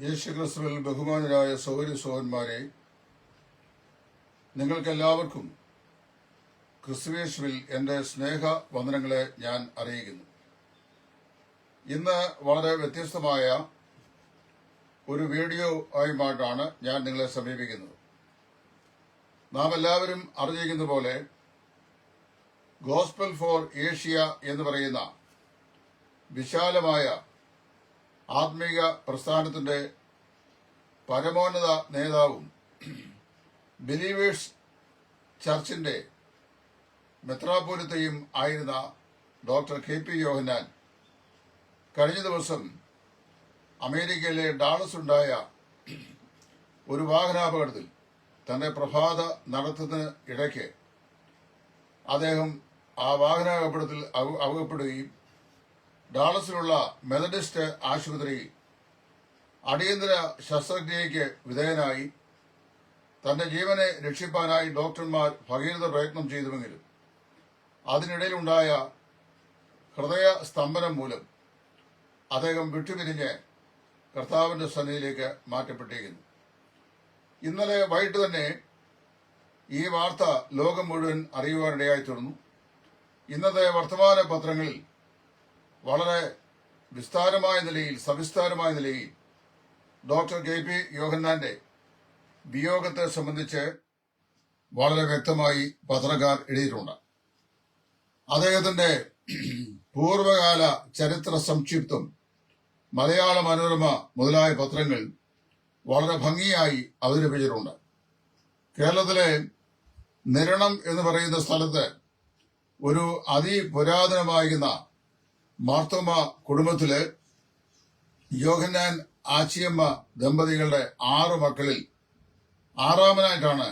യേശുക്രിസ്തുവിൽ ബഹുമാനരായ സഹോദരി സഹോദരന്മാരെ, നിങ്ങൾക്കെല്ലാവർക്കും ക്രിസ്തുയേശുവിൽ എൻ്റെ സ്നേഹ വന്ദനങ്ങളെ ഞാൻ അറിയിക്കുന്നു. ഇന്ന് വളരെ വ്യത്യസ്തമായ ഒരു വീഡിയോ ആയുമായിട്ടാണ് ഞാൻ നിങ്ങളെ സമീപിക്കുന്നത്. നാം എല്ലാവരും അറിഞ്ഞിരിക്കുന്ന പോലെ ഗോസ്പൽ ഫോർ ഏഷ്യ എന്ന് പറയുന്ന വിശാലമായ ആത്മീക പ്രസ്ഥാനത്തിന്റെ പരമോന്നത നേതാവും ബിലീവേഴ്സ് ചർച്ചിന്റെ മെത്രാപ്പോലിത്തയും ആയിരുന്ന ഡോക്ടർ KP യോഹന്നാൻ കഴിഞ്ഞ ദിവസം അമേരിക്കയിലെ ഡാളസിലുണ്ടായ ഒരു വാഹനാപകടത്തിൽ തന്റെ പ്രഭാത നടത്തത്തിന് ഇടയ്ക്ക് അദ്ദേഹം ആ വാഹനാപകടത്തിൽ അകപ്പെടുകയും ഡാളസിലുള്ള മെത്തഡിസ്റ്റ് ആശുപത്രിയിൽ അടിയന്തര ശസ്ത്രക്രിയയ്ക്ക് വിധേയനായി തന്റെ ജീവനെ രക്ഷിപ്പാനായി ഡോക്ടർമാർ ഭഗീരഥ പ്രയത്നം ചെയ്തുവെങ്കിലും അതിനിടയിലുണ്ടായ ഹൃദയ സ്തംഭനം മൂലം അദ്ദേഹം വിട്ടുപിരിഞ്ഞ് കർത്താവിന്റെ സന്നിധിയിലേക്ക് മാറ്റപ്പെട്ടിരിക്കുന്നു. ഇന്നലെ വൈകിട്ട് തന്നെ ഈ വാർത്ത ലോകം മുഴുവൻ അറിയുവാനിടയായി തീർന്നു. ഇന്നത്തെ വർത്തമാന പത്രങ്ങളിൽ വളരെ സവിസ്താരമായ നിലയിൽ ഡോക്ടർ KP യോഹന്നാന്റെ വിയോഗത്തെ സംബന്ധിച്ച് വളരെ വ്യക്തമായി പത്രക്കാർ എഴുതിയിട്ടുണ്ട്. അദ്ദേഹത്തിന്റെ പൂർവകാല ചരിത്ര സംക്ഷിപ്തം മലയാള മനോരമ മുതലായ പത്രങ്ങൾ വളരെ ഭംഗിയായി അവതരിപ്പിച്ചിട്ടുണ്ട്. കേരളത്തിലെ നിരണം എന്ന് പറയുന്ന സ്ഥലത്ത് ഒരു അതിപുരാതനമായിരുന്ന മാർത്തോമ കുടുംബത്തില് യോഹന്നാൻ ആച്ചിയമ്മ ദമ്പതികളുടെ 6 മക്കളിൽ 6ാമനായിട്ടാണ്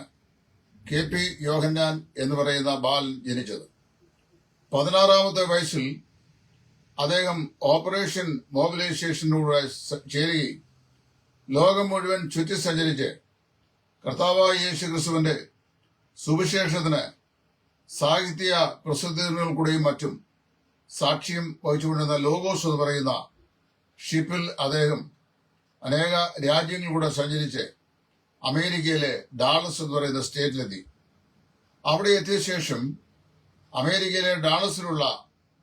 KP യോഹന്നാൻ എന്ന് പറയുന്ന ബാലൻ ജനിച്ചത്. 16ാമത്തെ വയസ്സിൽ അദ്ദേഹം ഓപ്പറേഷൻ മൊബിലൈസേഷനിലൂടെ ചേരുകയും ലോകം മുഴുവൻ ചുറ്റി സഞ്ചരിച്ച് കർത്താവായ യേശുക്രിസ്തുവിന്റെ സുവിശേഷത്തിന് സാഹിത്യ പ്രസിദ്ധീകരണങ്ങൾക്കൂടെയും മറ്റും സാക്ഷ്യം വഹിച്ചുകൊണ്ടിരുന്ന ലോഗോസ് എന്ന് പറയുന്ന ഷിപ്പിൽ അദ്ദേഹം അനേക രാജ്യങ്ങളിലൂടെ സഞ്ചരിച്ച് അമേരിക്കയിലെ ഡാളസ് എന്ന് പറയുന്ന സ്റ്റേറ്റിലെത്തി. അവിടെ എത്തിയ ശേഷം അമേരിക്കയിലെ ഡാളസിലുള്ള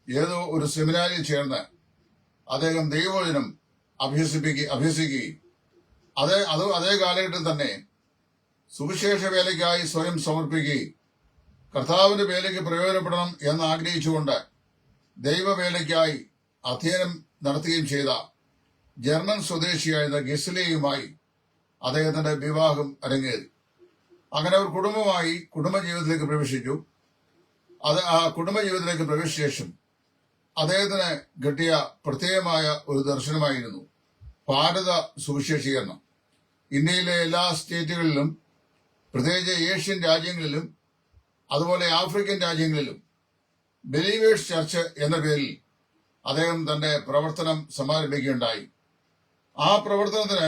ഏതോ ഒരു സെമിനാരിൽ ചേർന്ന് അദ്ദേഹം ദൈവവചനം അഭ്യസിക്കുകയും അതേ കാലഘട്ടത്തിൽ തന്നെ സുവിശേഷ വേലയ്ക്കായി സ്വയം സമർപ്പിക്കുകയും കർത്താവിന്റെ വേലയ്ക്ക് പ്രയോജനപ്പെടണം എന്ന് ആഗ്രഹിച്ചുകൊണ്ട് ദൈവവേലയ്ക്കായി അധ്യയനം നടത്തുകയും ചെയ്ത ജർമ്മൻ സ്വദേശിയായിരുന്ന ഗിസ്ലയുമായി അദ്ദേഹത്തിന്റെ വിവാഹം അരങ്ങേറി. അങ്ങനെ അവർ കുടുംബജീവിതത്തിലേക്ക് പ്രവേശിച്ചു. ആ കുടുംബജീവിതത്തിലേക്ക് പ്രവേശിച്ച ശേഷം അദ്ദേഹത്തിന് കിട്ടിയ പ്രത്യേകമായ ഒരു ദർശനമായിരുന്നു ഭാരത സുവിശേഷീകരണം. ഇന്ത്യയിലെ എല്ലാ സ്റ്റേറ്റുകളിലും, പ്രത്യേകിച്ച് ഏഷ്യൻ രാജ്യങ്ങളിലും അതുപോലെ ആഫ്രിക്കൻ രാജ്യങ്ങളിലും ബിലീവേഴ്സ് ചർച്ച് എന്ന പേരിൽ അദ്ദേഹം തന്റെ പ്രവർത്തനം സമാരംഭിക്കുകയുണ്ടായി. ആ പ്രവർത്തനത്തിന്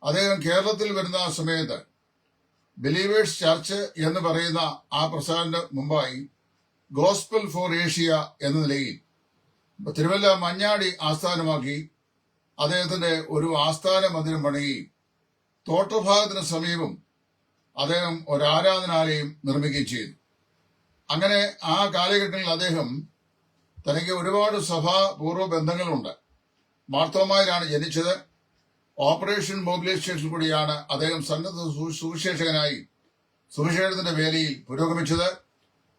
അദ്ദേഹം കേരളത്തിൽ വരുന്ന സമയത്ത് ബിലീവേഴ്സ് ചർച്ച് എന്ന് പറയുന്ന ആ പ്രസ്ഥാനത്തിന് മുമ്പായി ഗോസ്പൽ ഫോർ ഏഷ്യ എന്ന നിലയിൽ തിരുവല്ല മഞ്ഞാടി ആസ്ഥാനമാക്കി അദ്ദേഹത്തിന്റെ ഒരു ആസ്ഥാന മന്ദിരം പണിയുകയും തോട്ടഭാഗത്തിന് സമീപം അദ്ദേഹം ഒരു ആരാധനാലയം നിർമ്മിക്കുകയും ചെയ്തു. അങ്ങനെ ആ കാലഘട്ടങ്ങളിൽ അദ്ദേഹം തനിക്ക് ഒരുപാട് സഭാപൂർവ്വ ബന്ധങ്ങളുണ്ട്. മാർത്തോമായിലാണ് ജനിച്ചത്. ഓപ്പറേഷൻ മൊബിലൈസേഷൻ കൂടിയാണ് അദ്ദേഹം സന്നദ്ധ സുവിശേഷകനായി സുവിശേഷത്തിന്റെ വേലയിൽ പുരോഗമിച്ചത്.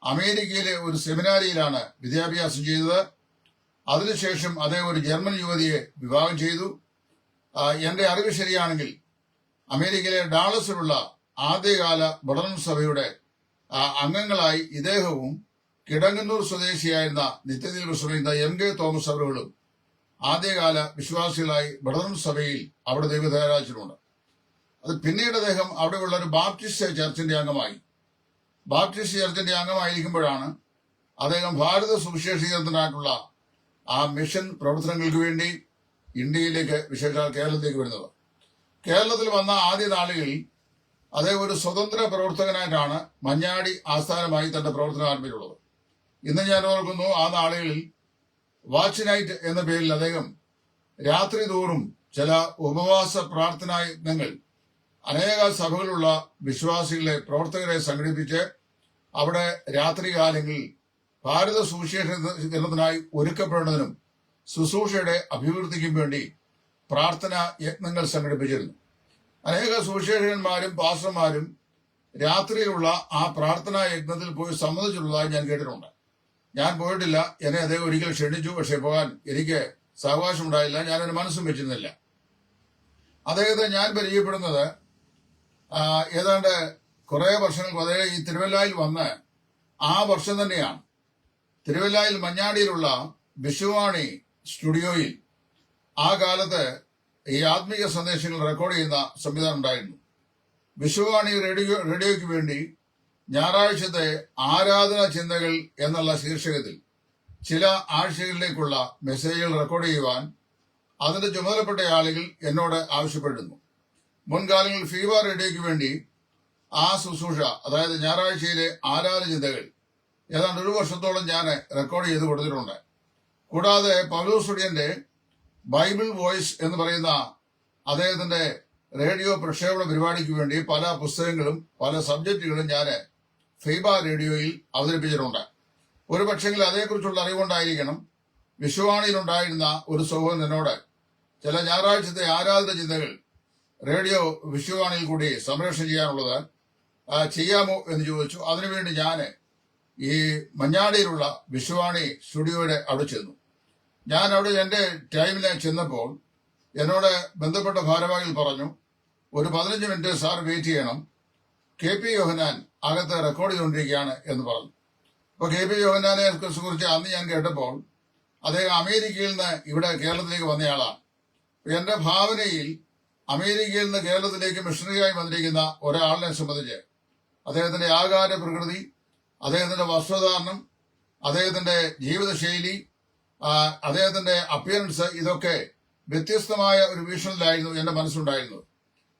അമേരിക്കയിലെ ഒരു സെമിനാരിയിലാണ് വിദ്യാഭ്യാസം ചെയ്തത്. അതിനുശേഷം അദ്ദേഹം ഒരു ജർമ്മൻ യുവതിയെ വിവാഹം ചെയ്തു. എന്റെ അറിവ് ശരിയാണെങ്കിൽ അമേരിക്കയിലെ ഡാളസിലുള്ള ആദ്യകാല ബഡൻ സഭയുടെ അംഗങ്ങളായി ഇദ്ദേഹവും കിടങ്ങന്നൂർ സ്വദേശിയായിരുന്ന നിത്യത്തിൽ വിശ്രമിക്കുന്ന MK തോമസ് അവറുകളും ആദ്യകാല വിശ്വാസികളായി ബഡൻ സഭയിൽ അവിടെ ദൈവധാരാജിച്ചിട്ടുണ്ട്. അത് പിന്നീട് അദ്ദേഹം അവിടെയുള്ള ഒരു ബാപ്റ്റിസ്റ്റ് ചർച്ചിന്റെ അംഗമായിരിക്കുമ്പോഴാണ് അദ്ദേഹം ഭാരത സുവിശേഷീകരണത്തിനായിട്ടുള്ള ആ മിഷൻ പ്രവർത്തനങ്ങൾക്ക് വേണ്ടി ഇന്ത്യയിലേക്ക്, വിശേഷാൽ കേരളത്തിലേക്ക് വരുന്നത്. കേരളത്തിൽ വന്ന ആദ്യ നാളുകളിൽ അദ്ദേഹം ഒരു സ്വതന്ത്ര പ്രവർത്തകനായിട്ടാണ് മഞ്ഞാടി ആസ്ഥാനമായി തന്റെ പ്രവർത്തനം ആരംഭിച്ചിട്ടുള്ളത്. ഇന്ന് ഞാൻ ഓർക്കുന്നു, ആ നാളുകളിൽ വാച്ച് നൈറ്റ് എന്ന പേരിൽ അദ്ദേഹം രാത്രി തോറും ചില ഉപവാസ പ്രാർത്ഥനാ യജ്ഞങ്ങൾ അനേക സഭകളുള്ള വിശ്വാസികളെ പ്രവർത്തകരെ സംഘടിപ്പിച്ച് അവിടെ രാത്രികാലങ്ങളിൽ ഭാരത സുവിശേഷീകരണത്തിനായി ഒരുക്കപ്പെടുന്നതിനും ശുശ്രൂഷയുടെ അഭിവൃദ്ധിക്കും വേണ്ടി പ്രാർത്ഥനാ യജ്ഞങ്ങൾ സംഘടിപ്പിച്ചിരുന്നു. അനേക സുവിശേഷകന്മാരും പാസ്റ്റർമാരും രാത്രിയിലുള്ള ആ പ്രാർത്ഥനാ യജ്ഞത്തിൽ പോയി സംബന്ധിച്ചിട്ടുള്ളതായി ഞാൻ കേട്ടിട്ടുണ്ട്. ഞാൻ പോയിട്ടില്ല. എന്നെ അദ്ദേഹം ഒരിക്കൽ ക്ഷണിച്ചു, പക്ഷെ പോകാൻ എനിക്ക് സാവകാശം ഉണ്ടായില്ല. ഞാനൊരു മനസ്സും വെച്ചിരുന്നില്ല. അദ്ദേഹത്തെ ഞാൻ പരിചയപ്പെടുന്നത് ഏതാണ്ട് കുറെ വർഷങ്ങൾക്ക് അദ്ദേഹം ഈ തിരുവല്ലായിൽ വന്ന് ആ വർഷം തന്നെയാണ്. തിരുവല്ലായിൽ മഞ്ഞാടിയിലുള്ള വിശ്വവാണി സ്റ്റുഡിയോയിൽ ആ കാലത്ത് ഈ ആത്മീയ സന്ദേശങ്ങൾ റെക്കോർഡ് ചെയ്യുന്ന സംവിധാനം ഉണ്ടായിരുന്നു. വിശ്വവാണി റേഡിയോയ്ക്ക് വേണ്ടി ഞായറാഴ്ചത്തെ ആരാധന ചിന്തകൾ എന്നുള്ള ശീർഷകത്തിൽ ചില ആഴ്ചകളിലേക്കുള്ള മെസ്സേജുകൾ റെക്കോർഡ് ചെയ്യുവാൻ അതിന്റെ ചുമതലപ്പെട്ട ആളുകൾ എന്നോട് ആവശ്യപ്പെട്ടിരുന്നു. മുൻകാലങ്ങളിൽ ഫീവ റേഡിയോയ്ക്ക് വേണ്ടി ആ ശുശ്രൂഷ, അതായത് ഞായറാഴ്ചയിലെ ആരാധന ചിന്തകൾ ഏതാണ്ട് ഒരു വർഷത്തോളം ഞാൻ റെക്കോർഡ് ചെയ്ത് കൊടുത്തിട്ടുണ്ട്. കൂടാതെ പൗലോസ് സുഡിയന്റെ ബൈബിൾ വോയിസ് എന്ന് പറയുന്ന അദ്ദേഹത്തിന്റെ റേഡിയോ പ്രക്ഷേപണ പരിപാടിക്ക് വേണ്ടി പല പുസ്തകങ്ങളും പല സബ്ജക്റ്റുകളും ഞാൻ ഫീബ റേഡിയോയിൽ അവതരിപ്പിച്ചിട്ടുണ്ട്. ഒരു പക്ഷെങ്കിൽ അതേക്കുറിച്ചുള്ള അറിവുകൊണ്ടായിരിക്കണം വിശ്വവാണിയിലുണ്ടായിരുന്ന ഒരു സഹോദരൻ എന്നോട് ചില ഞായറാഴ്ചത്തെ ആരാധന ചിന്തകൾ റേഡിയോ വിശ്വവാണിയിൽ കൂടി സംപ്രേഷണം ചെയ്യാനുള്ളത് ചെയ്യാമോ എന്ന് ചോദിച്ചു. അതിനുവേണ്ടി ഞാൻ ഈ മഞ്ഞാടിയിലുള്ള വിശ്വവാണി സ്റ്റുഡിയോയുടെ അവിടെ ചെന്നു. ഞാൻ അവിടെ എന്റെ ടൈമിന് ചെന്നപ്പോൾ എന്നോട് ബന്ധപ്പെട്ട ഭാരവാഹികൾ പറഞ്ഞു, ഒരു 15 മിനിറ്റ് സാർ വെയിറ്റ് ചെയ്യണം, KP യോഹന്നാൻ അകത്ത് റെക്കോർഡ് ചെയ്തുകൊണ്ടിരിക്കുകയാണ് എന്ന് പറഞ്ഞു. അപ്പൊ KP യോഹന്നാനെ കുറിച്ച് അന്ന് ഞാൻ കേട്ടപ്പോൾ അദ്ദേഹം അമേരിക്കയിൽ നിന്ന് ഇവിടെ കേരളത്തിലേക്ക് വന്നയാളാണ്. എന്റെ ഭാവനയിൽ അമേരിക്കയിൽ നിന്ന് കേരളത്തിലേക്ക് മിഷണറിയായി വന്നിരിക്കുന്ന ഒരാളിനെ സംബന്ധിച്ച് അദ്ദേഹത്തിന്റെ ആകാര പ്രകൃതി, അദ്ദേഹത്തിന്റെ വസ്ത്രധാരണം, അദ്ദേഹത്തിന്റെ ജീവിതശൈലി, അദ്ദേഹത്തിന്റെ അപ്പിയറൻസ്, ഇതൊക്കെ വ്യത്യസ്തമായ ഒരു വീക്ഷണത്തിലായിരുന്നു എന്റെ മനസ്സുണ്ടായിരുന്നത്.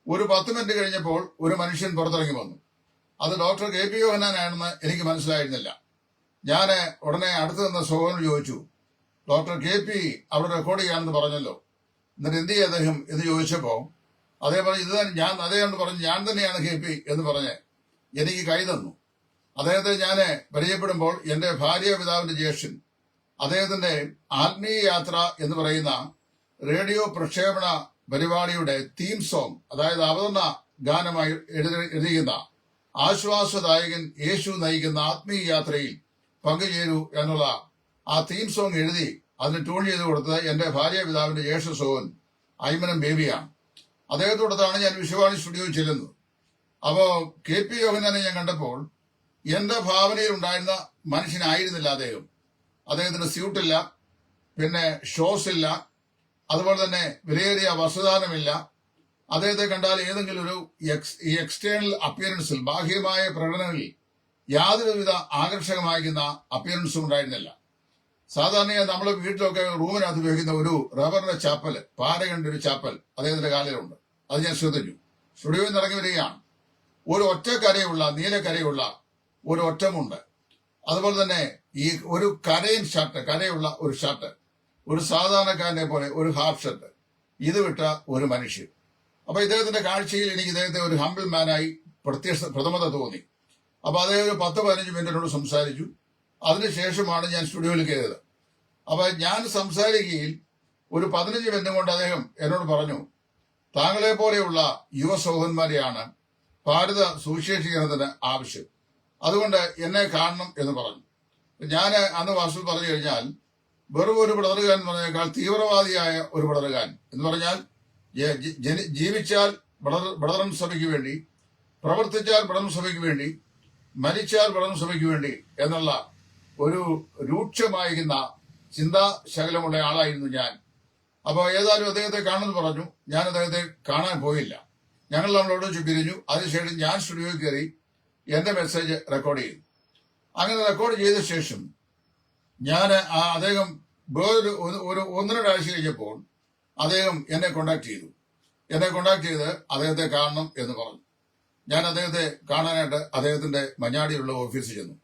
ഒരു 10 മിനിറ്റ് കഴിഞ്ഞപ്പോൾ ഒരു മനുഷ്യൻ പുറത്തിറങ്ങി വന്നു. അത് ഡോക്ടർ KP യോഹന്നാനാണെന്ന് എനിക്ക് മനസ്സിലായിരുന്നില്ല. ഞാൻ ഉടനെ അടുത്ത് നിന്ന സഹോദരനോട് ചോദിച്ചു, ഡോക്ടർ KP അവിടെ റെക്കോർഡ് ചെയ്യാമെന്ന് പറഞ്ഞല്ലോ, എന്നിട്ട് എന്ത് ചെയ്യും അദ്ദേഹം എന്ന് ചോദിച്ചപ്പോ അദ്ദേഹം പറഞ്ഞു, ഇത് ഞാൻ അദ്ദേഹം പറഞ്ഞു, ഞാൻ തന്നെയാണ് KP എന്ന് പറഞ്ഞ് എനിക്ക് കൈ തന്നു. അദ്ദേഹത്തെ ഞാൻ പരിചയപ്പെടുമ്പോൾ എന്റെ ഭാര്യ പിതാവിന്റെ ജ്യേഷ്ഠൻ അദ്ദേഹത്തിന്റെ ആത്മീയ യാത്ര എന്ന് പറയുന്ന റേഡിയോ പ്രക്ഷേപണ പരിപാടിയുടെ തീം സോങ്, അതായത് അവതരണ ഗാനമായി എഴുതിയിരിക്കുന്ന ആശ്വാസദായകൻ യേശു നയിക്കുന്ന ആത്മീയ യാത്രയിൽ പങ്കുചേരൂ എന്നുള്ള ആ തീം സോങ് എഴുതി അതിന് ട്യൂൺ ചെയ്ത് കൊടുത്തത് എന്റെ ഭാര്യ പിതാവിന്റെ ജ്യേഷ്ഠ സോഹൻ ഐമനം ബേബിയാണ്. അദ്ദേഹത്തോടത്താണ് ഞാൻ വിശ്വവാണി സ്റ്റുഡിയോയിൽ ചെല്ലുന്നത്. അപ്പോ KP യോഹന്നാനെ ഞാൻ കണ്ടപ്പോൾ എന്റെ ഭാവനയിൽ ഉണ്ടായിരുന്ന മനുഷ്യനായിരുന്നില്ല അദ്ദേഹം. അദ്ദേഹത്തിന് സ്യൂട്ടില്ല, പിന്നെ ഷോസ് ഇല്ല, അതുപോലെ തന്നെ വിലയേറിയ വസ്ത്രധാരണമില്ല. അദ്ദേഹത്തെ കണ്ടാൽ ഏതെങ്കിലും ഒരു എക്സ്റ്റേണൽ അപ്പിയറൻസിൽ, ബാഹ്യമായ പ്രകടനങ്ങളിൽ യാതൊരുവിധ ആകർഷകമായിരിക്കുന്ന അപ്പിയറൻസും ഉണ്ടായിരുന്നില്ല. സാധാരണയായി നമ്മൾ വീട്ടിലൊക്കെ റൂമിനകത്ത് ഉപയോഗിക്കുന്ന ഒരു റബ്ബറിന്റെ ചാപ്പൽ, പാരകണ്ട ഒരു ചാപ്പൽ അദ്ദേഹത്തിന്റെ കാലിലുണ്ട്. അത് ഞാൻ ശ്രദ്ധിച്ചു. സ്റ്റുഡിയോയിൽ നിന്ന് ഇറങ്ങി വരികയാണ്. ഒരു ഒറ്റ കരയുള്ള, നീലക്കരയുള്ള ഒരു ഒറ്റമുണ്ട്. അതുപോലെ തന്നെ ഈ ഒരു കരയൻ ഷർട്ട്, കരയുള്ള ഒരു ഷർട്ട്, ഒരു സാധാരണക്കാരനെ പോലെ ഒരു ഹാഫ് ഷർട്ട്, ഇത് വിട്ട ഒരു മനുഷ്യൻ. അപ്പൊ ഇദ്ദേഹത്തിന്റെ കാഴ്ചയിൽ എനിക്ക് ഇദ്ദേഹത്തെ ഒരു ഹംബിൾ മാനായി പ്രഥമത തോന്നി. അപ്പൊ അദ്ദേഹം ഒരു 10-15 മിനിറ്റിനോട് സംസാരിച്ചു. അതിനുശേഷമാണ് ഞാൻ സ്റ്റുഡിയോയിൽ കയറിയത്. അപ്പൊ ഞാൻ സംസാരിക്കുകയിൽ ഒരു 15 മിനിറ്റ് കൊണ്ട് അദ്ദേഹം എന്നോട് പറഞ്ഞു, താങ്കളെ പോലെയുള്ള യുവ സഹോദരന്മാരെയാണ് ഭാരത സുവിശേഷീകരണത്തിന് ആവശ്യം, അതുകൊണ്ട് എന്നെ കാണണം എന്ന് പറഞ്ഞു. ഞാൻ അന്ന് വാസ്തു പറഞ്ഞു കഴിഞ്ഞാൽ വെറും ഒരു പിളറുകാൻ എന്ന് പറഞ്ഞേക്കാൾ തീവ്രവാദിയായ ഒരു പിളറുകാൻ എന്ന് പറഞ്ഞാൽ ജീവിച്ചാൽ ബ്രദറൻ സഭയ്ക്ക് വേണ്ടി, പ്രവർത്തിച്ചാൽ ബ്രദറൻ സഭയ്ക്ക് വേണ്ടി, മരിച്ചാൽ ബ്രദറൻ സഭയ്ക്ക് വേണ്ടി എന്നുള്ള ഒരു രൂക്ഷമായിരിക്കുന്ന ചിന്താശകലമുള്ള ആളായിരുന്നു ഞാൻ. അപ്പോൾ ഏതായാലും അദ്ദേഹത്തെ കാണുമെന്ന് പറഞ്ഞു. ഞാൻ അദ്ദേഹത്തെ കാണാൻ പോയില്ല. ഞങ്ങൾ നമ്മളോട് പിരിഞ്ഞു. അതിനുശേഷം ഞാൻ സ്റ്റുഡിയോയിൽ കയറി എന്റെ മെസ്സേജ് റെക്കോർഡ് ചെയ്തു. അങ്ങനെ റെക്കോർഡ് ചെയ്ത ശേഷം ഞാൻ അദ്ദേഹം വേറൊരു 1-2 ആഴ്ച കഴിഞ്ഞപ്പോൾ അദ്ദേഹം എന്നെ കോണ്ടാക്ട് ചെയ്തു. എന്നെ കോണ്ടാക്ട് ചെയ്ത് അദ്ദേഹത്തെ കാണണം എന്ന് പറഞ്ഞു. ഞാൻ അദ്ദേഹത്തെ കാണാനായിട്ട് അദ്ദേഹത്തിന്റെ മഞ്ഞാടിയുള്ള ഓഫീസിൽ ചെന്നു.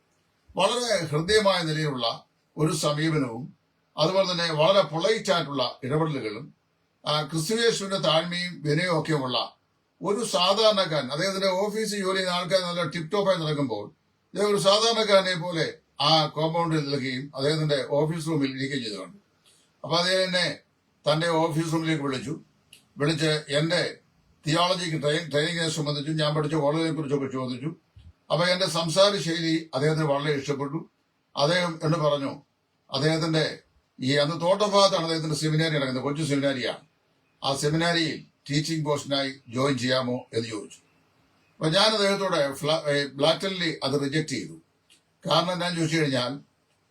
വളരെ ഹൃദ്യമായ നിലയിലുള്ള ഒരു സമീപനവും അതുപോലെ തന്നെ വളരെ പൊളൈറ്റ് ആയിട്ടുള്ള ഇടപെടലുകളും ക്രിസ്തുയേശുവിന്റെ താഴ്മയും വിനയവും ഒക്കെയുമുള്ള ഒരു സാധാരണക്കാരൻ, അദ്ദേഹത്തിന്റെ ഓഫീസിൽ ജോലി ചെയ്യുന്ന ആൾക്കാർ നല്ല ടിപ് ടോപ്പായി നടക്കുമ്പോൾ ഇദ്ദേഹം ഒരു സാധാരണക്കാരനെ പോലെ ആ കോമ്പൗണ്ടിൽ നിൽക്കുകയും അദ്ദേഹത്തിന്റെ ഓഫീസ് റൂമിൽ ഇരിക്കുകയും ചെയ്തുകൊണ്ട്, അപ്പൊ അദ്ദേഹം എന്നെ തന്റെ ഓഫീസ് റൂമിലേക്ക് വിളിച്ച് എന്റെ തിയോളജിക്ക് ട്രെയിനിങ്ങിനെ സംബന്ധിച്ചു, ഞാൻ പഠിച്ച കോളേജിനെ കുറിച്ചൊക്കെ ചോദിച്ചു. അപ്പൊ എന്റെ സംസാര ശൈലി അദ്ദേഹത്തിന് വളരെ ഇഷ്ടപ്പെട്ടു. അദ്ദേഹം എന്ന് പറഞ്ഞു, അദ്ദേഹത്തിന്റെ അന്ന് തോട്ടഭാഗത്താണ് അദ്ദേഹത്തിന്റെ സെമിനാരി നടക്കുന്നത്, കൊച്ചു സെമിനാരിയാണ്. ആ സെമിനാരിയിൽ ടീച്ചിങ് പോസ്റ്റിനായി ജോയിൻ ചെയ്യാമോ എന്ന് ചോദിച്ചു. അപ്പൊ ഞാൻ അദ്ദേഹത്തോടെ ബ്ലാറ്റൻലി അത് റിജക്ട് ചെയ്തു. കാരണം എന്താണെന്ന് ചോദിച്ചു കഴിഞ്ഞാൽ,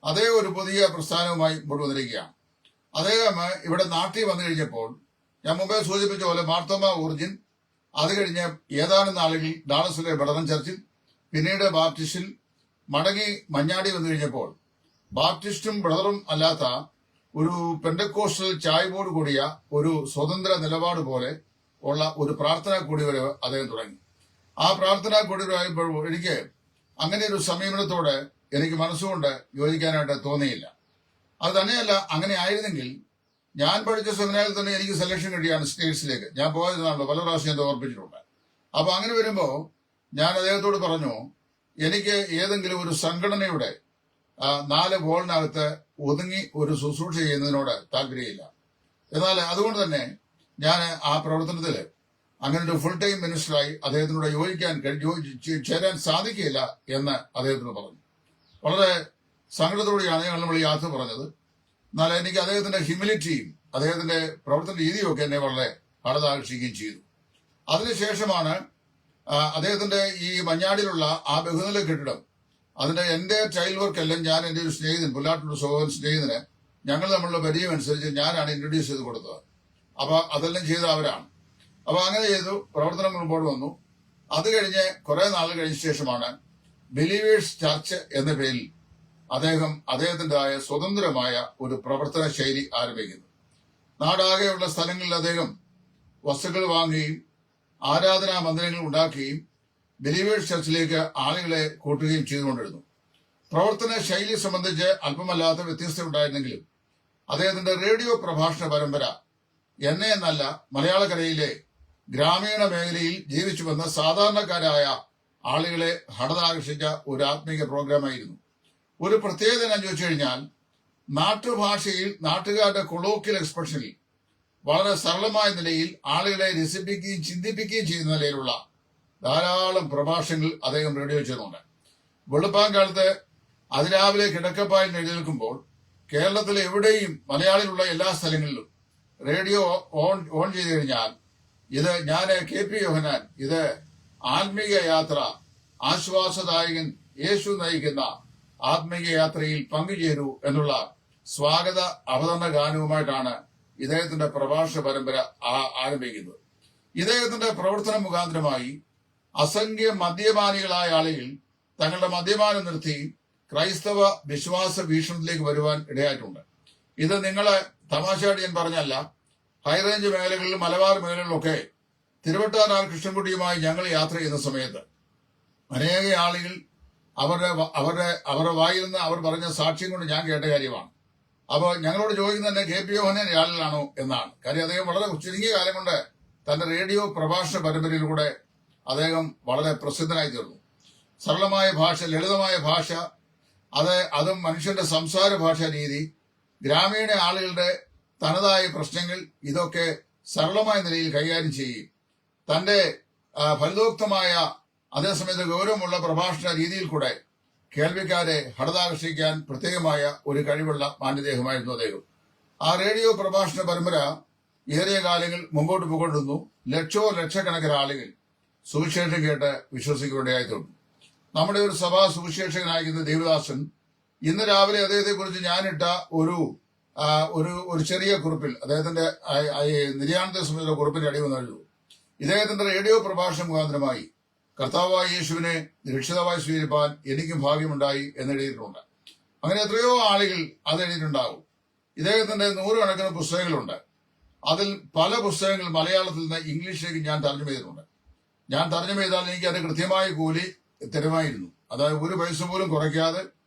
അതേ ഒരു പുതിയ പ്രസ്ഥാനവുമായി മുമ്പോട്ട് വന്നിരിക്കുകയാണ്. അദ്ദേഹം ഇവിടെ നാട്ടിൽ വന്നു കഴിഞ്ഞപ്പോൾ ഞാൻ മുമ്പേ സൂചിപ്പിച്ച പോലെ മാർത്തോമ ഊർജിൻ, അത് കഴിഞ്ഞ് ഏതാനും നാളുകളിൽ ഡാളസിലെ ബെഡറൻ ചർച്ചിൽ, പിന്നീട് ബാപ്റ്റിസ്റ്റിൽ മടങ്ങി മഞ്ഞാടി വന്നു കഴിഞ്ഞപ്പോൾ ബാപ്റ്റിസ്റ്റും ബ്രദറും അല്ലാത്ത ഒരു പെന്തക്കോസ്റ്റൽ ചായ്വോട് കൂടിയ ഒരു സ്വതന്ത്ര നിലപാട് പോലെ ഉള്ള ഒരു പ്രാർത്ഥനാ കൂടിവരവ് അദ്ദേഹം തുടങ്ങി. ആ പ്രാർത്ഥനാ കൂടിവരവായപ്പോൾ എനിക്ക് അങ്ങനെ ഒരു സമീപനത്തോട് എനിക്ക് മനസ്സുകൊണ്ട് യോജിക്കാനായിട്ട് തോന്നിയില്ല. അത് തന്നെയല്ല, അങ്ങനെ ആയിരുന്നെങ്കിൽ ഞാൻ പഠിച്ച സെമിനാറിൽ തന്നെ എനിക്ക് സെലക്ഷൻ കിട്ടിയാണ് സ്റ്റേറ്റ്സിലേക്ക്. ഞാൻ പോയതാണല്ലോ, പല പ്രാവശ്യം ഞാൻ ഓർപ്പിച്ചിട്ടുണ്ട്. അപ്പൊ അങ്ങനെ വരുമ്പോ ഞാൻ അദ്ദേഹത്തോട് പറഞ്ഞു, എനിക്ക് ഏതെങ്കിലും ഒരു സംഘടനയുടെ 4 വോളിനകത്ത് ഒതുങ്ങി ഒരു ശുശ്രൂഷ ചെയ്യുന്നതിനോട് താല്പര്യമില്ല. എന്നാൽ അതുകൊണ്ട് തന്നെ ഞാൻ ആ പ്രവർത്തനത്തിൽ അങ്ങനെ ഒരു ഫുൾ ടൈം മിനിസ്റ്ററായി അദ്ദേഹത്തിനോട് ചേരാൻ സാധിക്കില്ല എന്ന് അദ്ദേഹത്തിന് പറഞ്ഞു. വളരെ സങ്കടത്തോടെയാണ് ഞങ്ങൾ നമ്മൾ യാത്ര പറഞ്ഞത്. എന്നാൽ എനിക്ക് അദ്ദേഹത്തിന്റെ ഹ്യൂമിലിറ്റിയും അദ്ദേഹത്തിന്റെ പ്രവർത്തന രീതിയും ഒക്കെ എന്നെ വളരെ ആകർഷിക്കുകയും ചെയ്തു. അതിനുശേഷമാണ് അദ്ദേഹത്തിന്റെ ഈ മഞ്ഞാടിയിലുള്ള ആ ബഹുനില കെട്ടിടം, അതിന്റെ എന്റെ ചൈൽഡ് വർക്ക് എല്ലാം ഞാൻ എന്റെ ഒരു സ്നേഹിതൻ, പുല്ലാട്ടൂർ സഹോദരൻ സ്നേഹിതന് ഞങ്ങൾ നമ്മളുടെ പരിചയം അനുസരിച്ച് ഞാനാണ് ഇൻട്രൊഡ്യൂസ് ചെയ്ത് കൊടുത്തത്. അപ്പൊ അതെല്ലാം ചെയ്ത അവരാണ്. അപ്പൊ അങ്ങനെ ചെയ്തു, പ്രവർത്തനം മുമ്പോട്ട് വന്നു. അത് കഴിഞ്ഞ് കുറെ നാൾ കഴിഞ്ഞ ശേഷമാണ് ബിലീവേഴ്സ് ചർച്ച് എന്ന പേരിൽ അദ്ദേഹത്തിൻ്റെതായ സ്വതന്ത്രമായ ഒരു പ്രവർത്തന ശൈലി ആരംഭിക്കുന്നു. നാടാകെയുള്ള സ്ഥലങ്ങളിൽ അദ്ദേഹം വസ്തുക്കൾ വാങ്ങുകയും ആരാധനാ മന്ദിരങ്ങൾ ഉണ്ടാക്കുകയും ബിലീവേഴ്സ് ചർച്ചിലേക്ക് ആളുകളെ കൂട്ടുകയും ചെയ്തുകൊണ്ടിരുന്നു. പ്രവർത്തന ശൈലി സംബന്ധിച്ച് അല്പമല്ലാത്ത വ്യത്യസ്തത ഉണ്ടായിരുന്നെങ്കിലും അദ്ദേഹത്തിന്റെ റേഡിയോ പ്രഭാഷണ പരമ്പര എന്നെ എന്നല്ല, മലയാളക്കരയിലെ ഗ്രാമീണ മേഖലയിൽ ജീവിച്ചു വന്ന സാധാരണക്കാരായ ആളുകളെ ഹഠാകർഷിച്ച ഒരു ആത്മീക പ്രോഗ്രാമായിരുന്നു. ഒരു പ്രത്യേകത ഞാൻ ചോദിച്ചു കഴിഞ്ഞാൽ, നാട്ടുഭാഷയിൽ നാട്ടുകാരുടെ കൊളോക്കിയൽ എക്സ്പ്രഷനിൽ വളരെ സരളമായ നിലയിൽ ആളുകളെ രസിപ്പിക്കുകയും ചിന്തിപ്പിക്കുകയും ചെയ്യുന്ന നിലയിലുള്ള ധാരാളം പ്രഭാഷണങ്ങൾ അദ്ദേഹം റേഡിയോ ചെയ്യുന്നുണ്ട്. വെളുപ്പാങ്കാലത്ത് അതിരാവിലെ കിടക്കപ്പായിൽ എഴുന്നേൽക്കുമ്പോൾ കേരളത്തിലെ എവിടെയും മലയാളികളുള്ള എല്ലാ സ്ഥലങ്ങളിലും റേഡിയോ ഓൺ ചെയ്തു കഴിഞ്ഞാൽ, ഇത് ഞാൻ KP യോഹന്നാൻ, ഇത് ആത്മീക യാത്ര, ആശ്വാസദായകൻ യേശു നയിക്കുന്ന ആത്മീയ യാത്രയിൽ പങ്കുചേരൂ എന്നുള്ള സ്വാഗത അവതരണ ഗാനവുമായിട്ടാണ് ഇദ്ദേഹത്തിന്റെ പ്രഭാഷണ പരമ്പര ആരംഭിക്കുന്നത്. ഇദ്ദേഹത്തിന്റെ പ്രവർത്തന മുഖാന്തരമായി അസംഖ്യ മദ്യപാനികളായ ആളുകൾ തങ്ങളുടെ മദ്യപാനം നിർത്തി ക്രൈസ്തവ വിശ്വാസ വീക്ഷണത്തിലേക്ക് വരുവാൻ ഇടയായിട്ടുണ്ട്. ഇത് നിങ്ങളെ തമാശയായിട്ട് ഞാൻ പറഞ്ഞല്ല. ഹൈറേഞ്ച് മേഖലകളിലും മലബാർ മേഖലകളിലൊക്കെ തിരുവട്ടാർ കൃഷ്ണൻകുട്ടിയുമായി ഞങ്ങൾ യാത്ര ചെയ്യുന്ന സമയത്ത് അനേക ആളുകൾ അവരുടെ വായിൽ നിന്ന് അവർ പറഞ്ഞ സാക്ഷ്യം കൊണ്ട് ഞാൻ കേട്ട കാര്യമാണ്. അപ്പോൾ ഞങ്ങളോട് ചോദിക്കുന്നത് തന്നെ KP യോഹന്നാൻ ആളിലാണോ എന്നാണ്. കാര്യം അദ്ദേഹം വളരെ ചുരുങ്ങിയ കാലം കൊണ്ട് തന്റെ റേഡിയോ പ്രഭാഷണ പരമ്പരയിലൂടെ അദ്ദേഹം വളരെ പ്രസിദ്ധനായി തീർന്നു. സരളമായ ഭാഷ, ലളിതമായ ഭാഷ, അതും മനുഷ്യന്റെ സംസാര ഭാഷാ രീതി, ഗ്രാമീണ ആളുകളുടെ തനതായ പ്രശ്നങ്ങൾ, ഇതൊക്കെ സരളമായ നിലയിൽ കൈകാര്യം ചെയ്യും. തന്റെ ഫലിതോക്തമായ അതേസമയത്ത് ഗൗരവമുള്ള പ്രഭാഷണ രീതിയിൽ കൂടെ കേൾവിക്കാരെ ഹഠാകർഷിക്കാൻ പ്രത്യേകമായ ഒരു കഴിവുള്ള മാന്യദേഹമായിരുന്നു അദ്ദേഹം. ആ റേഡിയോ പ്രഭാഷണ പരമ്പര ഏറിയ കാലങ്ങൾ മുമ്പോട്ട് പോകൊണ്ടിരുന്നു. ലക്ഷക്കണക്കിന് ആളുകൾ സുവിശേഷം കേട്ട് വിശ്വസിക്കുകയായി തീർന്നു. നമ്മുടെ ഒരു സഭാ സുവിശേഷകനായിരിക്കുന്ന ദേവദാസൻ ഇന്ന് രാവിലെ അദ്ദേഹത്തെക്കുറിച്ച് ഞാനിട്ട ഒരു ചെറിയ കുറിപ്പിൽ, അദ്ദേഹത്തിന്റെ നിര്യാണത്തെ സംബന്ധിച്ച കുറിപ്പിന്റെ അടിവന്ന് എഴുതു. ഇദ്ദേഹത്തിന്റെ റേഡിയോ പ്രഭാഷണ മുഖാന്തരമായി കർത്താവായ യേശുവിനെ രക്ഷിതാവായി സ്വീകരിപ്പാൻ എനിക്കും ഭാഗ്യമുണ്ടായി എന്നെഴുതിയിട്ടുണ്ട്. അങ്ങനെ എത്രയോ ആളുകൾ അത് എഴുതിയിട്ടുണ്ടാവും. ഇദ്ദേഹത്തിന്റെ 100 കണക്കിന് പുസ്തകങ്ങളുണ്ട്. അതിൽ പല പുസ്തകങ്ങൾ മലയാളത്തിൽ നിന്ന് ഇംഗ്ലീഷിലേക്ക് ഞാൻ തർജ്ജമ ചെയ്തിട്ടുണ്ട്. ഞാൻ തർജ്ജമ ചെയ്താൽ എനിക്ക് അത് കൃത്യമായ കൂലി തരുമായിരുന്നു. അതായത് ഒരു പൈസ പോലും കുറയ്ക്കാതെ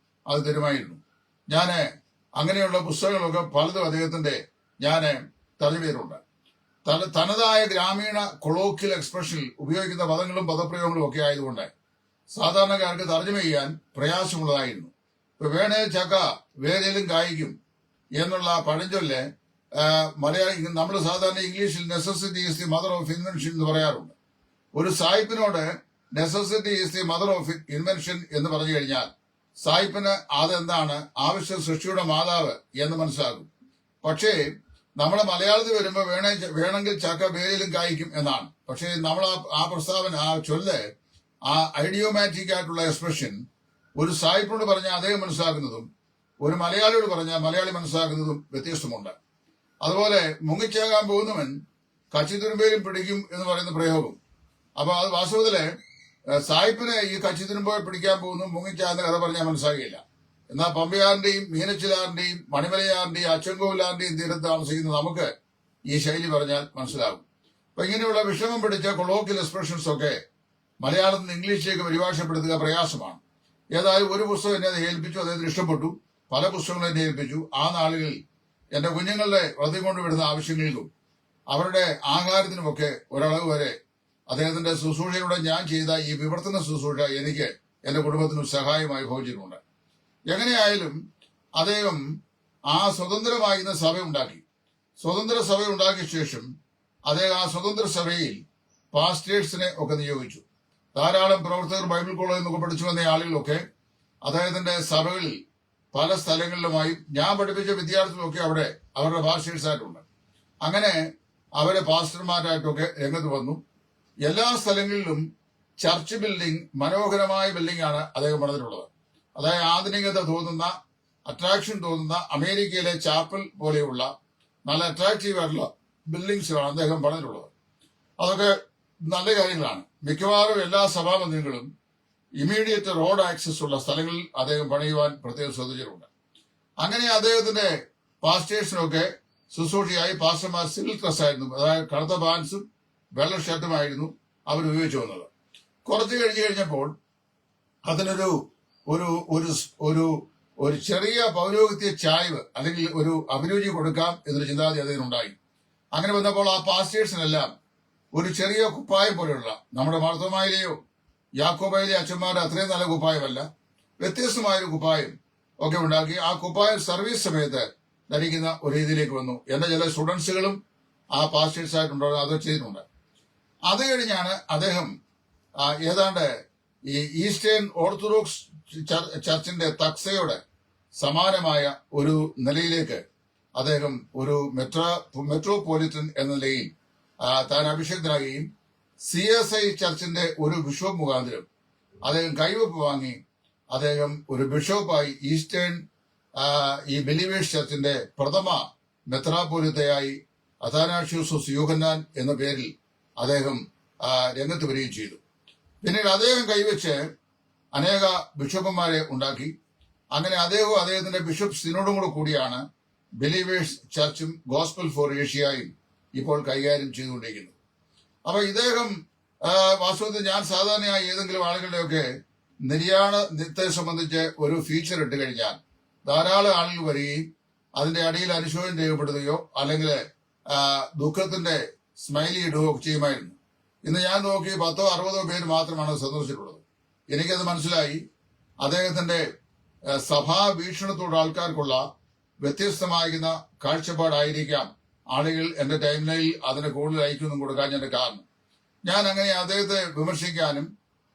അത് തരുമായിരുന്നു. ഞാൻ അങ്ങനെയുള്ള പുസ്തകങ്ങളൊക്കെ പലതും അദ്ദേഹത്തിന്റെ ഞാൻ തർജ്ജമ ചെയ്തിട്ടുണ്ട്. തനതായ ഗ്രാമീണ കൊളോക്കിയൽ എക്സ്പ്രഷനിൽ ഉപയോഗിക്കുന്ന പദങ്ങളും പദപ്രയോഗങ്ങളും ഒക്കെ ആയതുകൊണ്ട് സാധാരണക്കാർക്ക് തർജ്ജമ ചെയ്യാൻ പ്രയാസമുള്ളതായിരുന്നു. ഇപ്പൊ വേണേ ചക്ക വേരയിലും കായ്ക്കും എന്നുള്ള പഴഞ്ചൊല്ല് മലയാളി നമ്മൾ സാധാരണ ഇംഗ്ലീഷിൽ necessity is the mother of invention എന്ന് പറയാറുണ്ട്. ഒരു സായിപ്പിനോട് necessity is the mother of invention എന്ന് പറഞ്ഞു കഴിഞ്ഞാൽ സായിപ്പിന് അതെന്താണ്, ആവശ്യ സൃഷ്ടിയുടെ മാതാവ് എന്ന് മനസ്സിലാകും. പക്ഷേ നമ്മുടെ മലയാളത്തിൽ വരുമ്പോൾ വേണമെങ്കിൽ ചക്ക വേരിലും കായ്ക്കും എന്നാണ്. പക്ഷേ നമ്മൾ ആ പ്രസ്താവന, ആ ചൊല്ല്, ആ ഐഡിയോമാറ്റിക് ആയിട്ടുള്ള എക്സ്പ്രഷൻ ഒരു സായിപ്പിനോട് പറഞ്ഞാൽ അദ്ദേഹം മനസ്സിലാക്കുന്നതും ഒരു മലയാളിയോട് പറഞ്ഞാൽ മലയാളി മനസ്സിലാക്കുന്നതും വ്യത്യസ്തമുണ്ട്. അതുപോലെ മുങ്ങിച്ചാകാൻ പോകുന്നവൻ കച്ചിത്തുരുമ്പേലും പിടിക്കും എന്ന് പറയുന്ന പ്രയോഗം. അപ്പൊ അത് വാസ്തവത്തില് സായിപ്പിന് ഈ കച്ചിത്തുരുമ്പോയെ പിടിക്കാൻ പോകുന്നു മുങ്ങിച്ചാകുന്ന കഥ പറഞ്ഞാൽ മനസ്സിലാകില്ല. എന്നാൽ പമ്പയാറിന്റെയും മീനച്ചിലാറിന്റെയും മണിമലയാറിന്റെയും അച്ചൻകോവിലാറിന്റെയും തീരത്ത് താമസിക്കുന്ന നമുക്ക് ഈ ശൈലി പറഞ്ഞാൽ മനസ്സിലാകും. അപ്പൊ ഇങ്ങനെയുള്ള വിഷമം പിടിച്ച കൊളോക്കിയൽ എക്സ്പ്രഷൻസ് ഒക്കെ മലയാളത്തിൽ നിന്ന് ഇംഗ്ലീഷിലേക്ക് പരിഭാഷപ്പെടുത്തുക പ്രയാസമാണ്. ഏതായാലും ഒരു പുസ്തകം എന്നെ ഏൽപ്പിച്ചു, അദ്ദേഹത്തിന് ഇഷ്ടപ്പെട്ടു. പല പുസ്തകങ്ങളും എന്നെ ഏൽപ്പിച്ചു. ആ നാളുകളിൽ എന്റെ കുഞ്ഞുങ്ങളുടെ വളർത്തിക്കൊണ്ട് വിടുന്ന ആവശ്യങ്ങൾക്കും അവരുടെ ആഹാരത്തിനുമൊക്കെ ഒരളവ് വരെ അദ്ദേഹത്തിന്റെ ശുശ്രൂഷയിലൂടെ ഞാൻ ചെയ്ത ഈ വിവർത്തന ശുശ്രൂഷ എനിക്ക് എന്റെ കുടുംബത്തിനും സഹായമായി ഭവിച്ചിട്ടുണ്ട്. എങ്ങനെയായാലും അദ്ദേഹം ആ സ്വതന്ത്രമായിരുന്ന സഭ ഉണ്ടാക്കി. സ്വതന്ത്ര സഭ ഉണ്ടാക്കിയ ശേഷം അദ്ദേഹം ആ സ്വതന്ത്ര സഭയിൽ പാസ്റ്റേഴ്സിനെ ഒക്കെ നിയോഗിച്ചു. ധാരാളം പ്രവർത്തകർ ബൈബിൾ കോളേജിൽ നിന്നൊക്കെ പഠിച്ചു വന്ന ആളുകളൊക്കെ അദ്ദേഹത്തിന്റെ സഭകളിൽ പല സ്ഥലങ്ങളിലുമായി ഞാൻ പഠിപ്പിച്ച വിദ്യാർത്ഥികളൊക്കെ അവിടെ അവരുടെ പാസ്റ്റേഴ്സായിട്ടുണ്ട്. അങ്ങനെ അവരെ പാസ്റ്റർമാരായിട്ടൊക്കെ രംഗത്ത് വന്നു. എല്ലാ സ്ഥലങ്ങളിലും ചർച്ച് ബിൽഡിംഗ്, മനോഹരമായ ബിൽഡിംഗ് ആണ് അദ്ദേഹം പണിതിട്ടുള്ളത്. അതായത് ആധുനികത തോന്നുന്ന, അട്രാക്ഷൻ തോന്നുന്ന അമേരിക്കയിലെ ചാപ്പൽ പോലെയുള്ള നല്ല അട്രാക്റ്റീവ് ആയിട്ടുള്ള ബിൽഡിങ്സുകളാണ് അദ്ദേഹം പണിതിട്ടുള്ളത്. അതൊക്കെ നല്ല കാര്യങ്ങളാണ്. മിക്കവാറും എല്ലാ സഭാബന്ധങ്ങളും ഇമ്മീഡിയറ്റ് റോഡ് ആക്സസ് ഉള്ള സ്ഥലങ്ങളിൽ അദ്ദേഹം പണിയുവാൻ പ്രത്യേകം ശ്രദ്ധിച്ചിട്ടുണ്ട്. അങ്ങനെ അദ്ദേഹത്തിന്റെ പാസ്റ്റേഴ്സിനൊക്കെ ശുശ്രൂഷയായി പാസ്റ്റർമാർ സിവിൽ ഡ്രസ് ആയിരുന്നു, അതായത് കറുത്ത പാൻസും വെള്ള ഷർട്ടുമായിരുന്നു അവർ ഉപയോഗിച്ചു വന്നത്. കുറച്ച് കഴിഞ്ഞപ്പോൾ അതിനൊരു ഒരു ഒരു ഒരു ഒരു ചെറിയ പൗരോഹിത്യ ചായ്വ് അല്ലെങ്കിൽ ഒരു അഭിരുചി കൊടുക്കാം എന്നൊരു ചിന്താഗതി അതിനുണ്ടായി. അങ്ങനെ വന്നപ്പോൾ ആ പാസ്റ്റേഴ്സിനെല്ലാം ഒരു ചെറിയ കുപ്പായം പോലെയുള്ള, നമ്മുടെ മാർത്തോമായിലെയോ യാക്കോബയിലെ അച്ഛന്മാരുടെ അത്രയും നല്ല കുപ്പായമല്ല, വ്യത്യസ്തമായൊരു കുപ്പായം ഒക്കെ ഉണ്ടാക്കി ആ കുപ്പായം സർവീസ് സമയത്ത് ധരിക്കുന്ന ഒരു രീതിയിലേക്ക് വന്നു. എന്റെ ചില സ്റ്റുഡൻസുകളും ആ പാസ്റ്റേഴ്സായിട്ടുണ്ടോ അത് ചെയ്തിട്ടുണ്ട്. അത് കഴിഞ്ഞാണ് അദ്ദേഹം ഏതാണ്ട് ഈ ഈസ്റ്റേൺ ഓർത്തഡോക്സ് ചർച്ചിന്റെ തക്സയോട് സമാനമായ ഒരു നിലയിലേക്ക് അദ്ദേഹം ഒരു മെട്രോപൊളിറ്റൻ എന്ന നിലയിൽ താൻ അഭിഷേകനാകുകയും CSI ചർച്ചിന്റെ ഒരു ബിഷപ്പ് മുഖാന്തരം അദ്ദേഹം കൈവപ്പ് വാങ്ങി അദ്ദേഹം ഒരു ബിഷപ്പായി ഈസ്റ്റേൺ ഈ ബിലീവേഴ്സ് ചർച്ചിന്റെ പ്രഥമ മെത്രാപോലിത്തയായി അഥാനാഷ്യൂസ് യോഹന്നാൻ എന്ന പേരിൽ അദ്ദേഹം രംഗത്ത് വരികയും ചെയ്തു. പിന്നീട് അദ്ദേഹം കൈവച്ച് അനേക ബിഷപ്പുമാരെ ഉണ്ടാക്കി. അങ്ങനെ അദ്ദേഹത്തിന്റെ ബിഷപ്പ് സിനോഡും കൂടെ കൂടിയാണ് ബിലീവേഴ്സ് ചർച്ചും ഗോസ്പൽ ഫോർ ഏഷ്യയും ഇപ്പോൾ കൈകാര്യം ചെയ്തുകൊണ്ടിരിക്കുന്നത്. അപ്പൊ ഇദ്ദേഹം വാസ്തവത്തിൽ ഞാൻ സാധാരണയായി ഏതെങ്കിലും ആളുകളുടെയൊക്കെ നിര്യാണത്തെ സംബന്ധിച്ച് ഒരു ഫീച്ചർ ഇട്ട് കഴിഞ്ഞാൽ ധാരാളം ആളുകൾ വരികയും അതിന്റെ അടിയിൽ അനുശോചനം രേഖപ്പെടുത്തുകയോ അല്ലെങ്കിൽ ദുഃഖത്തിന്റെ സ്മൈലി ഇടുകയോ ചെയ്യുമായിരുന്നു. ഇന്ന് ഞാൻ നോക്കി 10 or 60 പേര് മാത്രമാണ് സന്ദർശിച്ചിട്ടുള്ളത്. എനിക്കത് മനസ്സിലായി. അദ്ദേഹത്തിന്റെ സഭാ വീക്ഷണത്തോട് ആൾക്കാർക്കുള്ള വ്യത്യസ്തമായിരുന്ന കാഴ്ചപ്പാടായിരിക്കാം ആളുകൾ എന്റെ ടൈംലൈനിൽ അതിന് കൂടുതൽ ഐക്യമൊന്നും കൊടുക്കാൻ എന്റെ കാരണം. ഞാൻ അങ്ങനെ അദ്ദേഹത്തെ വിമർശിക്കാനും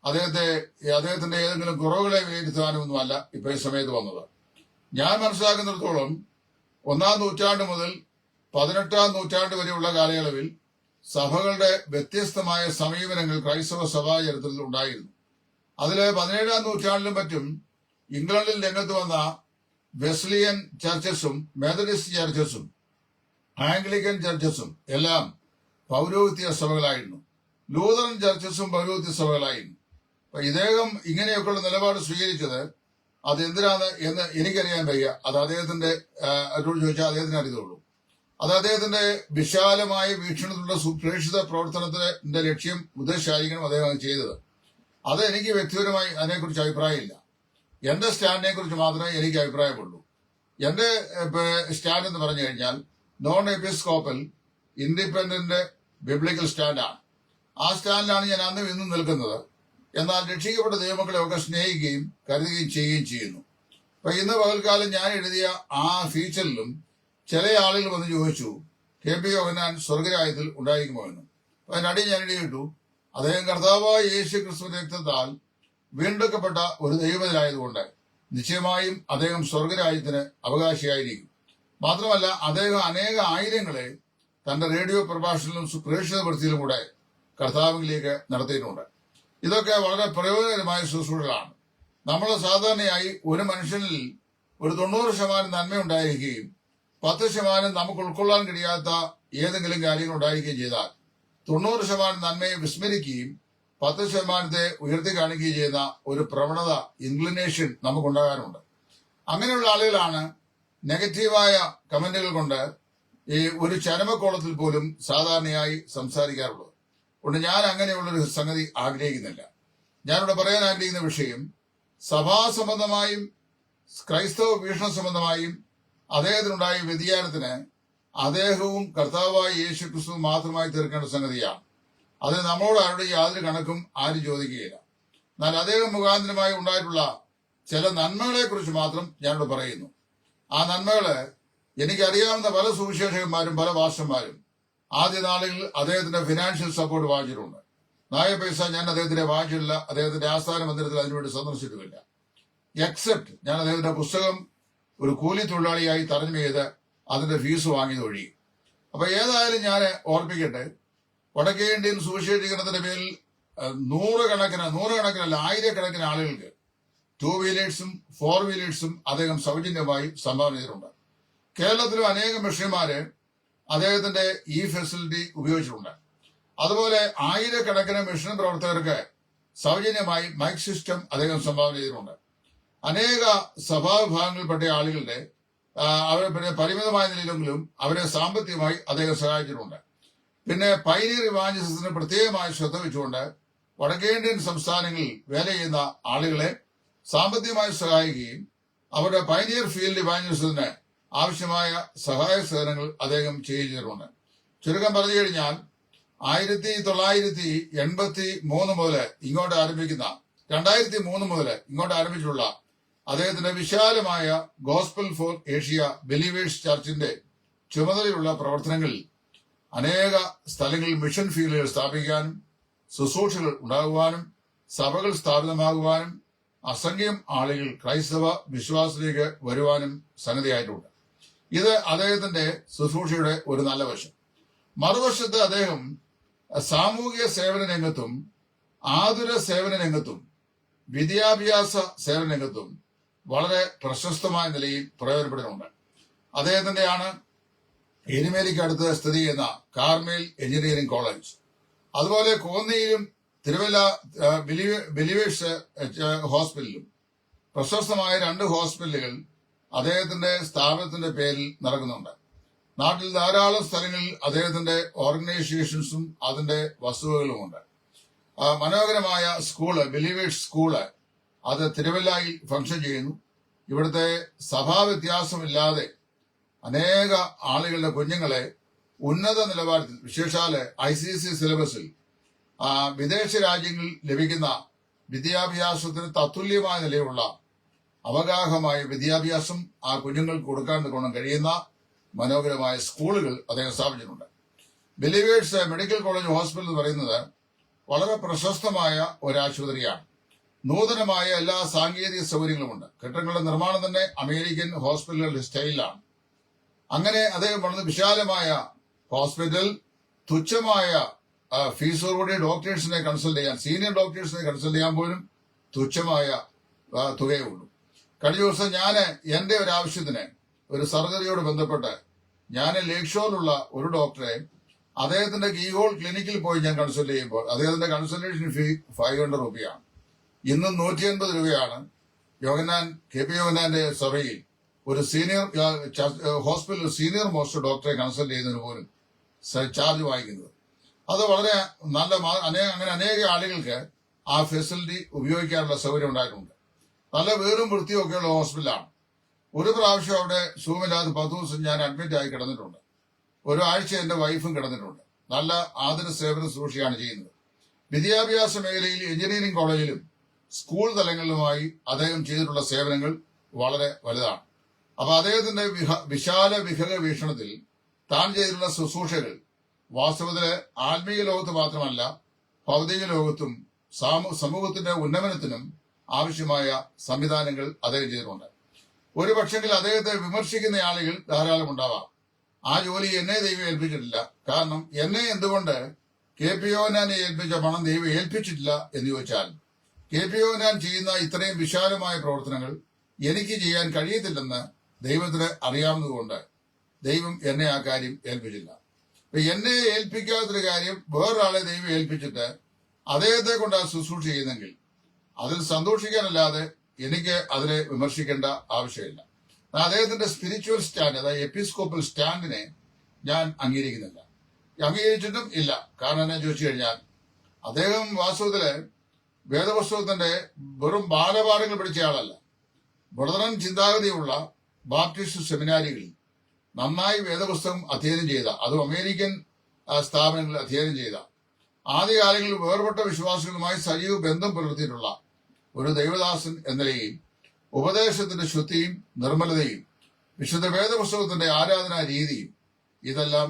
അദ്ദേഹത്തിന്റെ ഏതെങ്കിലും കുറവുകളെ വിലയിരുത്താനും ഒന്നുമല്ല ഇപ്പൊ ഈ സമയത്ത് വന്നത്. ഞാൻ മനസ്സിലാക്കുന്നിടത്തോളം 1-ാം നൂറ്റാണ്ട് മുതൽ 18-ാം നൂറ്റാണ്ട് വരെയുള്ള കാലയളവിൽ സഭകളുടെ വ്യത്യസ്തമായ സമീപനങ്ങൾ ക്രൈസ്തവ സഭാ ചരിത്രത്തിൽ ഉണ്ടായിരുന്നു. അതില് 17-ാം നൂറ്റാണ്ടിലും മറ്റും ഇംഗ്ലണ്ടിൽ രംഗത്ത് വന്ന വെസ്ലിയൻ ചർച്ചസും മെത്തഡിസ്റ്റ് ചർച്ചസും ആംഗ്ലിക്കൻ ചർച്ചസും എല്ലാം പൗരോഹിത്യ സഭകളായിരുന്നു. ലൂതറൻ ചർച്ചസും പൗരോഹിത്യ സഭകളായിരുന്നു. അപ്പൊ ഇദ്ദേഹം ഇങ്ങനെയൊക്കെയുള്ള നിലപാട് സ്വീകരിച്ചത് അതെന്തിനാണ് എന്ന് എനിക്കറിയാൻ വയ്യ. അത് അദ്ദേഹത്തിന്റെ അവരോട് ചോദിച്ചാൽ അദ്ദേഹത്തിന് അറിയത്തുള്ളൂ. അത് അദ്ദേഹത്തിന്റെ വിശാലമായ വീക്ഷണത്തിലുള്ള സുപ്രേക്ഷിത പ്രവർത്തനത്തിന്റെ ലക്ഷ്യം ഉദ്ദേശിച്ചായിരിക്കണം അദ്ദേഹം അത് ചെയ്തത്. അത് എനിക്ക് വ്യക്തിപരമായി അതിനെക്കുറിച്ച് അഭിപ്രായമില്ല. എന്റെ സ്റ്റാൻഡിനെ കുറിച്ച് മാത്രമേ എനിക്ക് അഭിപ്രായമുള്ളൂ. എന്റെ സ്റ്റാൻഡ് എന്ന് പറഞ്ഞു കഴിഞ്ഞാൽ നോൺ എപ്പിസ്കോപ്പൽ ഇൻഡിപെൻഡന്റ് ബിബ്ലിക്കൽ സ്റ്റാൻഡാണ്. ആ സ്റ്റാൻഡിലാണ് ഞാൻ അന്നും ഇന്നും നിൽക്കുന്നത്. എന്നാൽ രക്ഷിക്കപ്പെട്ട ദൈവമക്കളെ ഒക്കെ സ്നേഹിക്കുകയും കരുതുകയും ചെയ്യുകയും ചെയ്യുന്നു. അപ്പൊ ഇന്ന് പകൽക്കാലം ഞാൻ എഴുതിയ ആ ഫീച്ചറിലും ചില ആളുകൾ വന്ന് ചോദിച്ചു, കെ പി യോഹന്നാൻ സ്വർഗരാജ്യത്തിൽ ഉണ്ടായിരിക്കുമോ എന്ന്. അപ്പൊ അതിനടിയിൽ ഞാൻ എഴുതിയിട്ടു, അദ്ദേഹം കർത്താവായ യേശു ക്രിസ്തുവിന്റെ രക്തത്താൽ വീണ്ടെടുക്കപ്പെട്ട ഒരു ദൈവത്തിലായതുകൊണ്ട് നിശ്ചയമായും അദ്ദേഹം സ്വർഗരാജ്യത്തിന് അവകാശിയായിരിക്കും. മാത്രമല്ല, അദ്ദേഹം അനേക ആയിരങ്ങളെ തന്റെ റേഡിയോ പ്രഭാഷണത്തിലും സുപ്രേക്ഷിതപ്പെടുത്തിയിലും കൂടെ കർത്താവിലേക്ക് നടത്തിയിട്ടുണ്ട്. ഇതൊക്കെ വളരെ പ്രയോജനകരമായ ശുശ്രൂഷകളാണ്. നമ്മൾ സാധാരണയായി ഒരു മനുഷ്യനിൽ ഒരു 90% നന്മ ഉണ്ടായിരിക്കുകയും 10% നമുക്ക് ഉൾക്കൊള്ളാൻ കഴിയാത്ത ഏതെങ്കിലും കാര്യങ്ങൾ ഉണ്ടായിരിക്കുകയും ചെയ്താൽ 90% നന്മയെ വിസ്മരിക്കുകയും 10% ഉയർത്തി കാണിക്കുകയും ചെയ്യുന്ന ഒരു പ്രവണത, ഇൻക്ലിനേഷൻ നമുക്കുണ്ടാകാറുണ്ട്. അങ്ങനെയുള്ള ആളുകളാണ് നെഗറ്റീവായ കമന്റുകൾ കൊണ്ട് ഈ ഒരു ചരമക്കോളത്തിൽ പോലും സാധാരണയായി സംസാരിക്കാറുള്ളത്. അതുകൊണ്ട് ഞാൻ അങ്ങനെയുള്ളൊരു സംഗതി ആഗ്രഹിക്കുന്നില്ല. ഞാനിവിടെ പറയാൻ ആഗ്രഹിക്കുന്ന വിഷയം സഭാസംബന്ധമായും ക്രൈസ്തവ വീക്ഷണ സംബന്ധമായും അദ്ദേഹത്തിനുണ്ടായ വ്യതിയാനത്തിന് അദ്ദേഹവും കർത്താവായ യേശു ക്രിസ്തു മാത്രമായി തീർക്കേണ്ട സംഗതിയാണ്. അതിന് നമ്മളോട് ആരുടെ യാതൊരു കണക്കും ആരും ചോദിക്കുകയില്ല. എന്നാൽ അദ്ദേഹം മുഖാന്തരമായി ഉണ്ടായിട്ടുള്ള ചില നന്മകളെ കുറിച്ച് മാത്രം ഞാനിവിടെ പറയുന്നു. ആ നന്മകള് എനിക്കറിയാവുന്ന പല സുവിശേഷകന്മാരും പല ഭാഷന്മാരും ആദ്യ നാളുകളിൽ അദ്ദേഹത്തിന്റെ ഫിനാൻഷ്യൽ സപ്പോർട്ട് വാങ്ങിച്ചിട്ടുണ്ട്. നായ പൈസ ഞാൻ അദ്ദേഹത്തിന്റെ വാങ്ങിച്ചിട്ടില്ല. അദ്ദേഹത്തിന്റെ ആസ്ഥാന മന്ദിരത്തിൽ അതിനുവേണ്ടി സന്ദർശിച്ചിട്ടുമില്ല. എക്സെപ്റ്റ് ഞാൻ അദ്ദേഹത്തിന്റെ പുസ്തകം ഒരു കൂലി തൊഴിലാളിയായി തർജ്ജമ ചെയ്ത് അതിന്റെ ഫീസ് വാങ്ങിയത് ഒഴി. അപ്പൊ ഏതായാലും ഞാൻ ഓർപ്പിക്കട്ടെ, വടക്കേ ഇന്ത്യൻ സുവിശേഷീകരണത്തിന്റെ പേരിൽ നൂറുകണക്കിനല്ല ആയിരക്കണക്കിന് ആളുകൾക്ക് 2 വീലേഴ്സും 4 വീലേഴ്സും അദ്ദേഹം സൗജന്യമായി സംഭാവന ചെയ്തിട്ടുണ്ട്. കേരളത്തിലും അനേകം മിഷണറിമാര് അദ്ദേഹത്തിന്റെ ഈ ഫെസിലിറ്റി ഉപയോഗിച്ചിട്ടുണ്ട്. അതുപോലെ ആയിരക്കണക്കിന് മിഷൻ പ്രവർത്തകർക്ക് സൗജന്യമായി മൈക്ക് സിസ്റ്റം അദ്ദേഹം സംഭാവന ചെയ്തിട്ടുണ്ട്. അനേക സഭാവിഭാഗങ്ങളിൽപ്പെട്ട ആളുകളുടെ അവരെ പരിമിതമായ നിലയിലെങ്കിലും അവരെ സാമ്പത്തികമായി അദ്ദേഹം സഹായിച്ചിട്ടുണ്ട്. പിന്നെ പൈനിയർ ഇവാഞ്ചലിസത്തിന് പ്രത്യേകമായി ശ്രദ്ധ വെച്ചുകൊണ്ട് വടക്കേ ഇന്ത്യൻ സംസ്ഥാനങ്ങളിൽ വേല ചെയ്യുന്ന ആളുകളെ സാമ്പത്തികമായി സഹായിക്കുകയും അവരുടെ പൈനിയർ ഫീൽഡ് ഇവാഞ്ചലിസത്തിന് ആവശ്യമായ സഹായ സേവനങ്ങൾ അദ്ദേഹം ചെയ്തിട്ടുണ്ട്. ചുരുക്കം പറഞ്ഞു കഴിഞ്ഞാൽ 1983 മുതൽ ഇങ്ങോട്ട് ആരംഭിക്കുന്ന 2003 മുതൽ ഇങ്ങോട്ട് ആരംഭിച്ചിട്ടുള്ള അദ്ദേഹത്തിന്റെ വിശാലമായ ഗോസ്പൽ ഫോർ ഏഷ്യ ബിലീവേഴ്സ് ചർച്ചിന്റെ ചുമതലയുള്ള പ്രവർത്തനങ്ങളിൽ അനേക സ്ഥലങ്ങളിൽ മിഷൻ ഫീൽഡുകൾ സ്ഥാപിക്കാനും ശുശ്രൂഷകൾ ഉണ്ടാകുവാനും സഭകൾ സ്ഥാപിതമാകുവാനും അസംഖ്യം ആളുകൾ ക്രൈസ്തവ വിശ്വാസത്തിലേക്ക് വരുവാനും സന്നദ്ധയായിട്ടുണ്ട്. ഇത് അദ്ദേഹത്തിന്റെ ശുശ്രൂഷയുടെ ഒരു നല്ല വശം. മറുവശത്ത് അദ്ദേഹം സാമൂഹിക സേവന രംഗത്തും ആതുര സേവന രംഗത്തും വിദ്യാഭ്യാസ സേവന രംഗത്തും വളരെ പ്രശസ്തമായ നിലയിൽ പ്രയോജനപ്പെടുന്നുണ്ട്. അദ്ദേഹത്തിന്റെയാണ് എരുമേലിക്ക് അടുത്ത് സ്ഥിതി ചെയ്യുന്ന കാർമേൽ എഞ്ചിനീയറിംഗ് കോളേജ്. അതുപോലെ കോന്നിയിലും തിരുവല്ല ബിലീവേഴ്സ് ഹോസ്പിറ്റലും പ്രശസ്തമായ 2 ഹോസ്പിറ്റലുകൾ അദ്ദേഹത്തിന്റെ സ്ഥാപനത്തിന്റെ പേരിൽ നടക്കുന്നുണ്ട്. നാട്ടിൽ ധാരാളം സ്ഥലങ്ങളിൽ അദ്ദേഹത്തിന്റെ ഓർഗനൈസേഷൻസും അതിന്റെ വസ്തുവകളുമുണ്ട്. മനോഹരമായ സ്കൂള്, ബിലീവേഴ്സ് സ്കൂള്, അത് തിരുവല്ലയിൽ ഫംഗ്ഷൻ ചെയ്യുന്നു. ഇവിടുത്തെ സഭാവ്യത്യാസമില്ലാതെ അനേക ആളുകളുടെ കുഞ്ഞുങ്ങളെ ഉന്നത നിലവാരത്തിൽ, വിശേഷാല് ICSE സിലബസിൽ വിദേശ രാജ്യങ്ങളിൽ ലഭിക്കുന്ന വിദ്യാഭ്യാസത്തിന് തത്തുല്യമായ നിലയിലുള്ള അവഗാഹമായ വിദ്യാഭ്യാസം ആ കുഞ്ഞുങ്ങൾക്ക് കൊടുക്കാൻ കഴിയുന്ന മനോഹരമായ സ്കൂളുകൾ അദ്ദേഹം സ്ഥാപിച്ചിട്ടുണ്ട്. ബിലീവേഴ്സ് മെഡിക്കൽ കോളേജ് ഹോസ്പിറ്റൽ എന്ന് പറയുന്നത് വളരെ പ്രശസ്തമായ ഒരു ആശുപത്രിയാണ്. നൂതനമായ എല്ലാ സാങ്കേതിക സൗകര്യങ്ങളുമുണ്ട്. കെട്ടിടങ്ങളുടെ നിർമ്മാണം തന്നെ അമേരിക്കൻ ഹോസ്പിറ്റലുകളുടെ സ്റ്റൈലിലാണ്. അങ്ങനെ അദ്ദേഹം വളരെ വിശാലമായ ഹോസ്പിറ്റൽ, തുച്ഛമായ ഫീസോടുകൂടി ഡോക്ടേഴ്സിനെ കൺസൾട്ട് ചെയ്യാൻ, സീനിയർ ഡോക്ടേഴ്സിനെ കൺസൾട്ട് ചെയ്യാൻ പോലും തുച്ഛമായ തുകയേ ഉള്ളൂ. കഴിഞ്ഞ ദിവസം ഞാൻ എന്റെ ഒരു ആവശ്യത്തിന് ഒരു സർജറിയോട് ബന്ധപ്പെട്ട് ഞാൻ ലേക്ക് ഷോറിലുള്ള ഒരു ഡോക്ടറെ അദ്ദേഹത്തിന്റെ കീഹോൾ ക്ലിനിക്കിൽ പോയി ഞാൻ കൺസൾട്ട് ചെയ്യുമ്പോൾ അദ്ദേഹത്തിന്റെ കൺസൾട്ടേഷൻ ഫീ 500 രൂപയാണ്. ഇന്നും 180 രൂപയാണ് യോഹന്നാൻ KP യോഹന്നാന്റെ സഭയിൽ ഒരു സീനിയർ ഹോസ്പിറ്റൽ സീനിയർ മോസ്റ്റ് ഡോക്ടറെ കൺസൾട്ട് ചെയ്യുന്നതിന് പോലും ചാർജ് വാങ്ങിക്കുന്നത്. അത് വളരെ നല്ല അങ്ങനെ അനേക ആളുകൾക്ക് ആ ഫെസിലിറ്റി ഉപയോഗിക്കാനുള്ള സൗകര്യം ഉണ്ടായിട്ടുണ്ട്. നല്ല വീറും വൃത്തിയും ഒക്കെയുള്ള ഹോസ്പിറ്റലാണ്. ഒരു പ്രാവശ്യം അവിടെ സുഖമില്ലാതെ 10 ദിവസം ഞാൻ അഡ്മിറ്റ് ആയി കിടന്നിട്ടുണ്ട്. ഒരാഴ്ച എന്റെ വൈഫും കിടന്നിട്ടുണ്ട്. നല്ല ആതുര സേവന ശുശ്രൂഷയാണ് ചെയ്യുന്നത്. വിദ്യാഭ്യാസ മേഖലയിൽ എഞ്ചിനീയറിംഗ് കോളേജിലും സ്കൂൾ തലങ്ങളിലുമായി അദ്ദേഹം ചെയ്തിട്ടുള്ള സേവനങ്ങൾ വളരെ വലുതാണ്. അപ്പൊ അദ്ദേഹത്തിന്റെ വിശാല വിഹക വീക്ഷണത്തിൽ താൻ ചെയ്തിട്ടുള്ള ശുശ്രൂഷകൾ വാസ്തവത്തില് ആത്മീയ ലോകത്ത് മാത്രമല്ല, ഭൗതിക ലോകത്തും സമൂഹത്തിന്റെ ഉന്നമനത്തിനും ആവശ്യമായ സംവിധാനങ്ങൾ അദ്ദേഹം ചെയ്തിട്ടുണ്ട്. ഒരു പക്ഷെങ്കിൽ അദ്ദേഹത്തെ വിമർശിക്കുന്ന ആളുകൾ ധാരാളം ഉണ്ടാവാം. ആ ജോലി എന്നെ ദൈവം ഏൽപ്പിച്ചിട്ടില്ല, കാരണം എന്നെ എന്തുകൊണ്ട് KP യോഹന്നാനെ ഏൽപ്പിച്ച പണം ദൈവം ഏൽപ്പിച്ചിട്ടില്ല എന്ന് ചോദിച്ചാൽ, KP യോഹന്നാൻ ചെയ്യുന്ന ഇത്രയും വിശാലമായ പ്രവർത്തനങ്ങൾ എനിക്ക് ചെയ്യാൻ കഴിയത്തില്ലെന്ന് ദൈവത്തിന് അറിയാവുന്നതുകൊണ്ട് ദൈവം എന്നെ ആ കാര്യം ഏൽപ്പിച്ചില്ല. എന്നെ ഏൽപ്പിക്കാത്തൊരു കാര്യം വേറൊരാളെ ദൈവം ഏൽപ്പിച്ചിട്ട് അദ്ദേഹത്തെ കൊണ്ട് ആ ശുശ്രൂഷ ചെയ്യുന്നെങ്കിൽ അതിൽ സന്തോഷിക്കാനല്ലാതെ എനിക്ക് അതിനെ വിമർശിക്കേണ്ട ആവശ്യമില്ല. അദ്ദേഹത്തിന്റെ സ്പിരിച്വൽ സ്റ്റാൻഡ്, അതായത് എപ്പിസ്കോപ്പൽ സ്റ്റാൻഡിനെ ഞാൻ അംഗീകരിക്കുന്നില്ല, അംഗീകരിച്ചിട്ടും ഇല്ല. കാരണം എന്നെ ചോദിച്ചു കഴിഞ്ഞാൽ, അദ്ദേഹം വാസ്തവത്തില് വേദപുസ്തകത്തിന്റെ വെറും ബാലപാഠങ്ങൾ പഠിച്ച ആളല്ല. ബുധനൻ ചിന്താഗതിയുള്ള ബാപ്റ്റിസ്റ്റ് സെമിനാരികളിൽ നന്നായി വേദപുസ്തകം അധ്യയനം ചെയ്ത, അതും അമേരിക്കൻ സ്ഥാപനങ്ങളിൽ അധ്യയനം ചെയ്ത, ആദ്യകാലങ്ങളിൽ വേർപെട്ട വിശ്വാസികളുമായി സജീവ ബന്ധം പുലർത്തിയിട്ടുള്ള ഒരു ദൈവദാസൻ എന്ന നിലയിൽ ഉപദേശത്തിന്റെ ശുദ്ധിയും നിർമ്മലതയും വിശുദ്ധ വേദപുസ്തകത്തിന്റെ ആരാധനാ രീതിയും ഇതെല്ലാം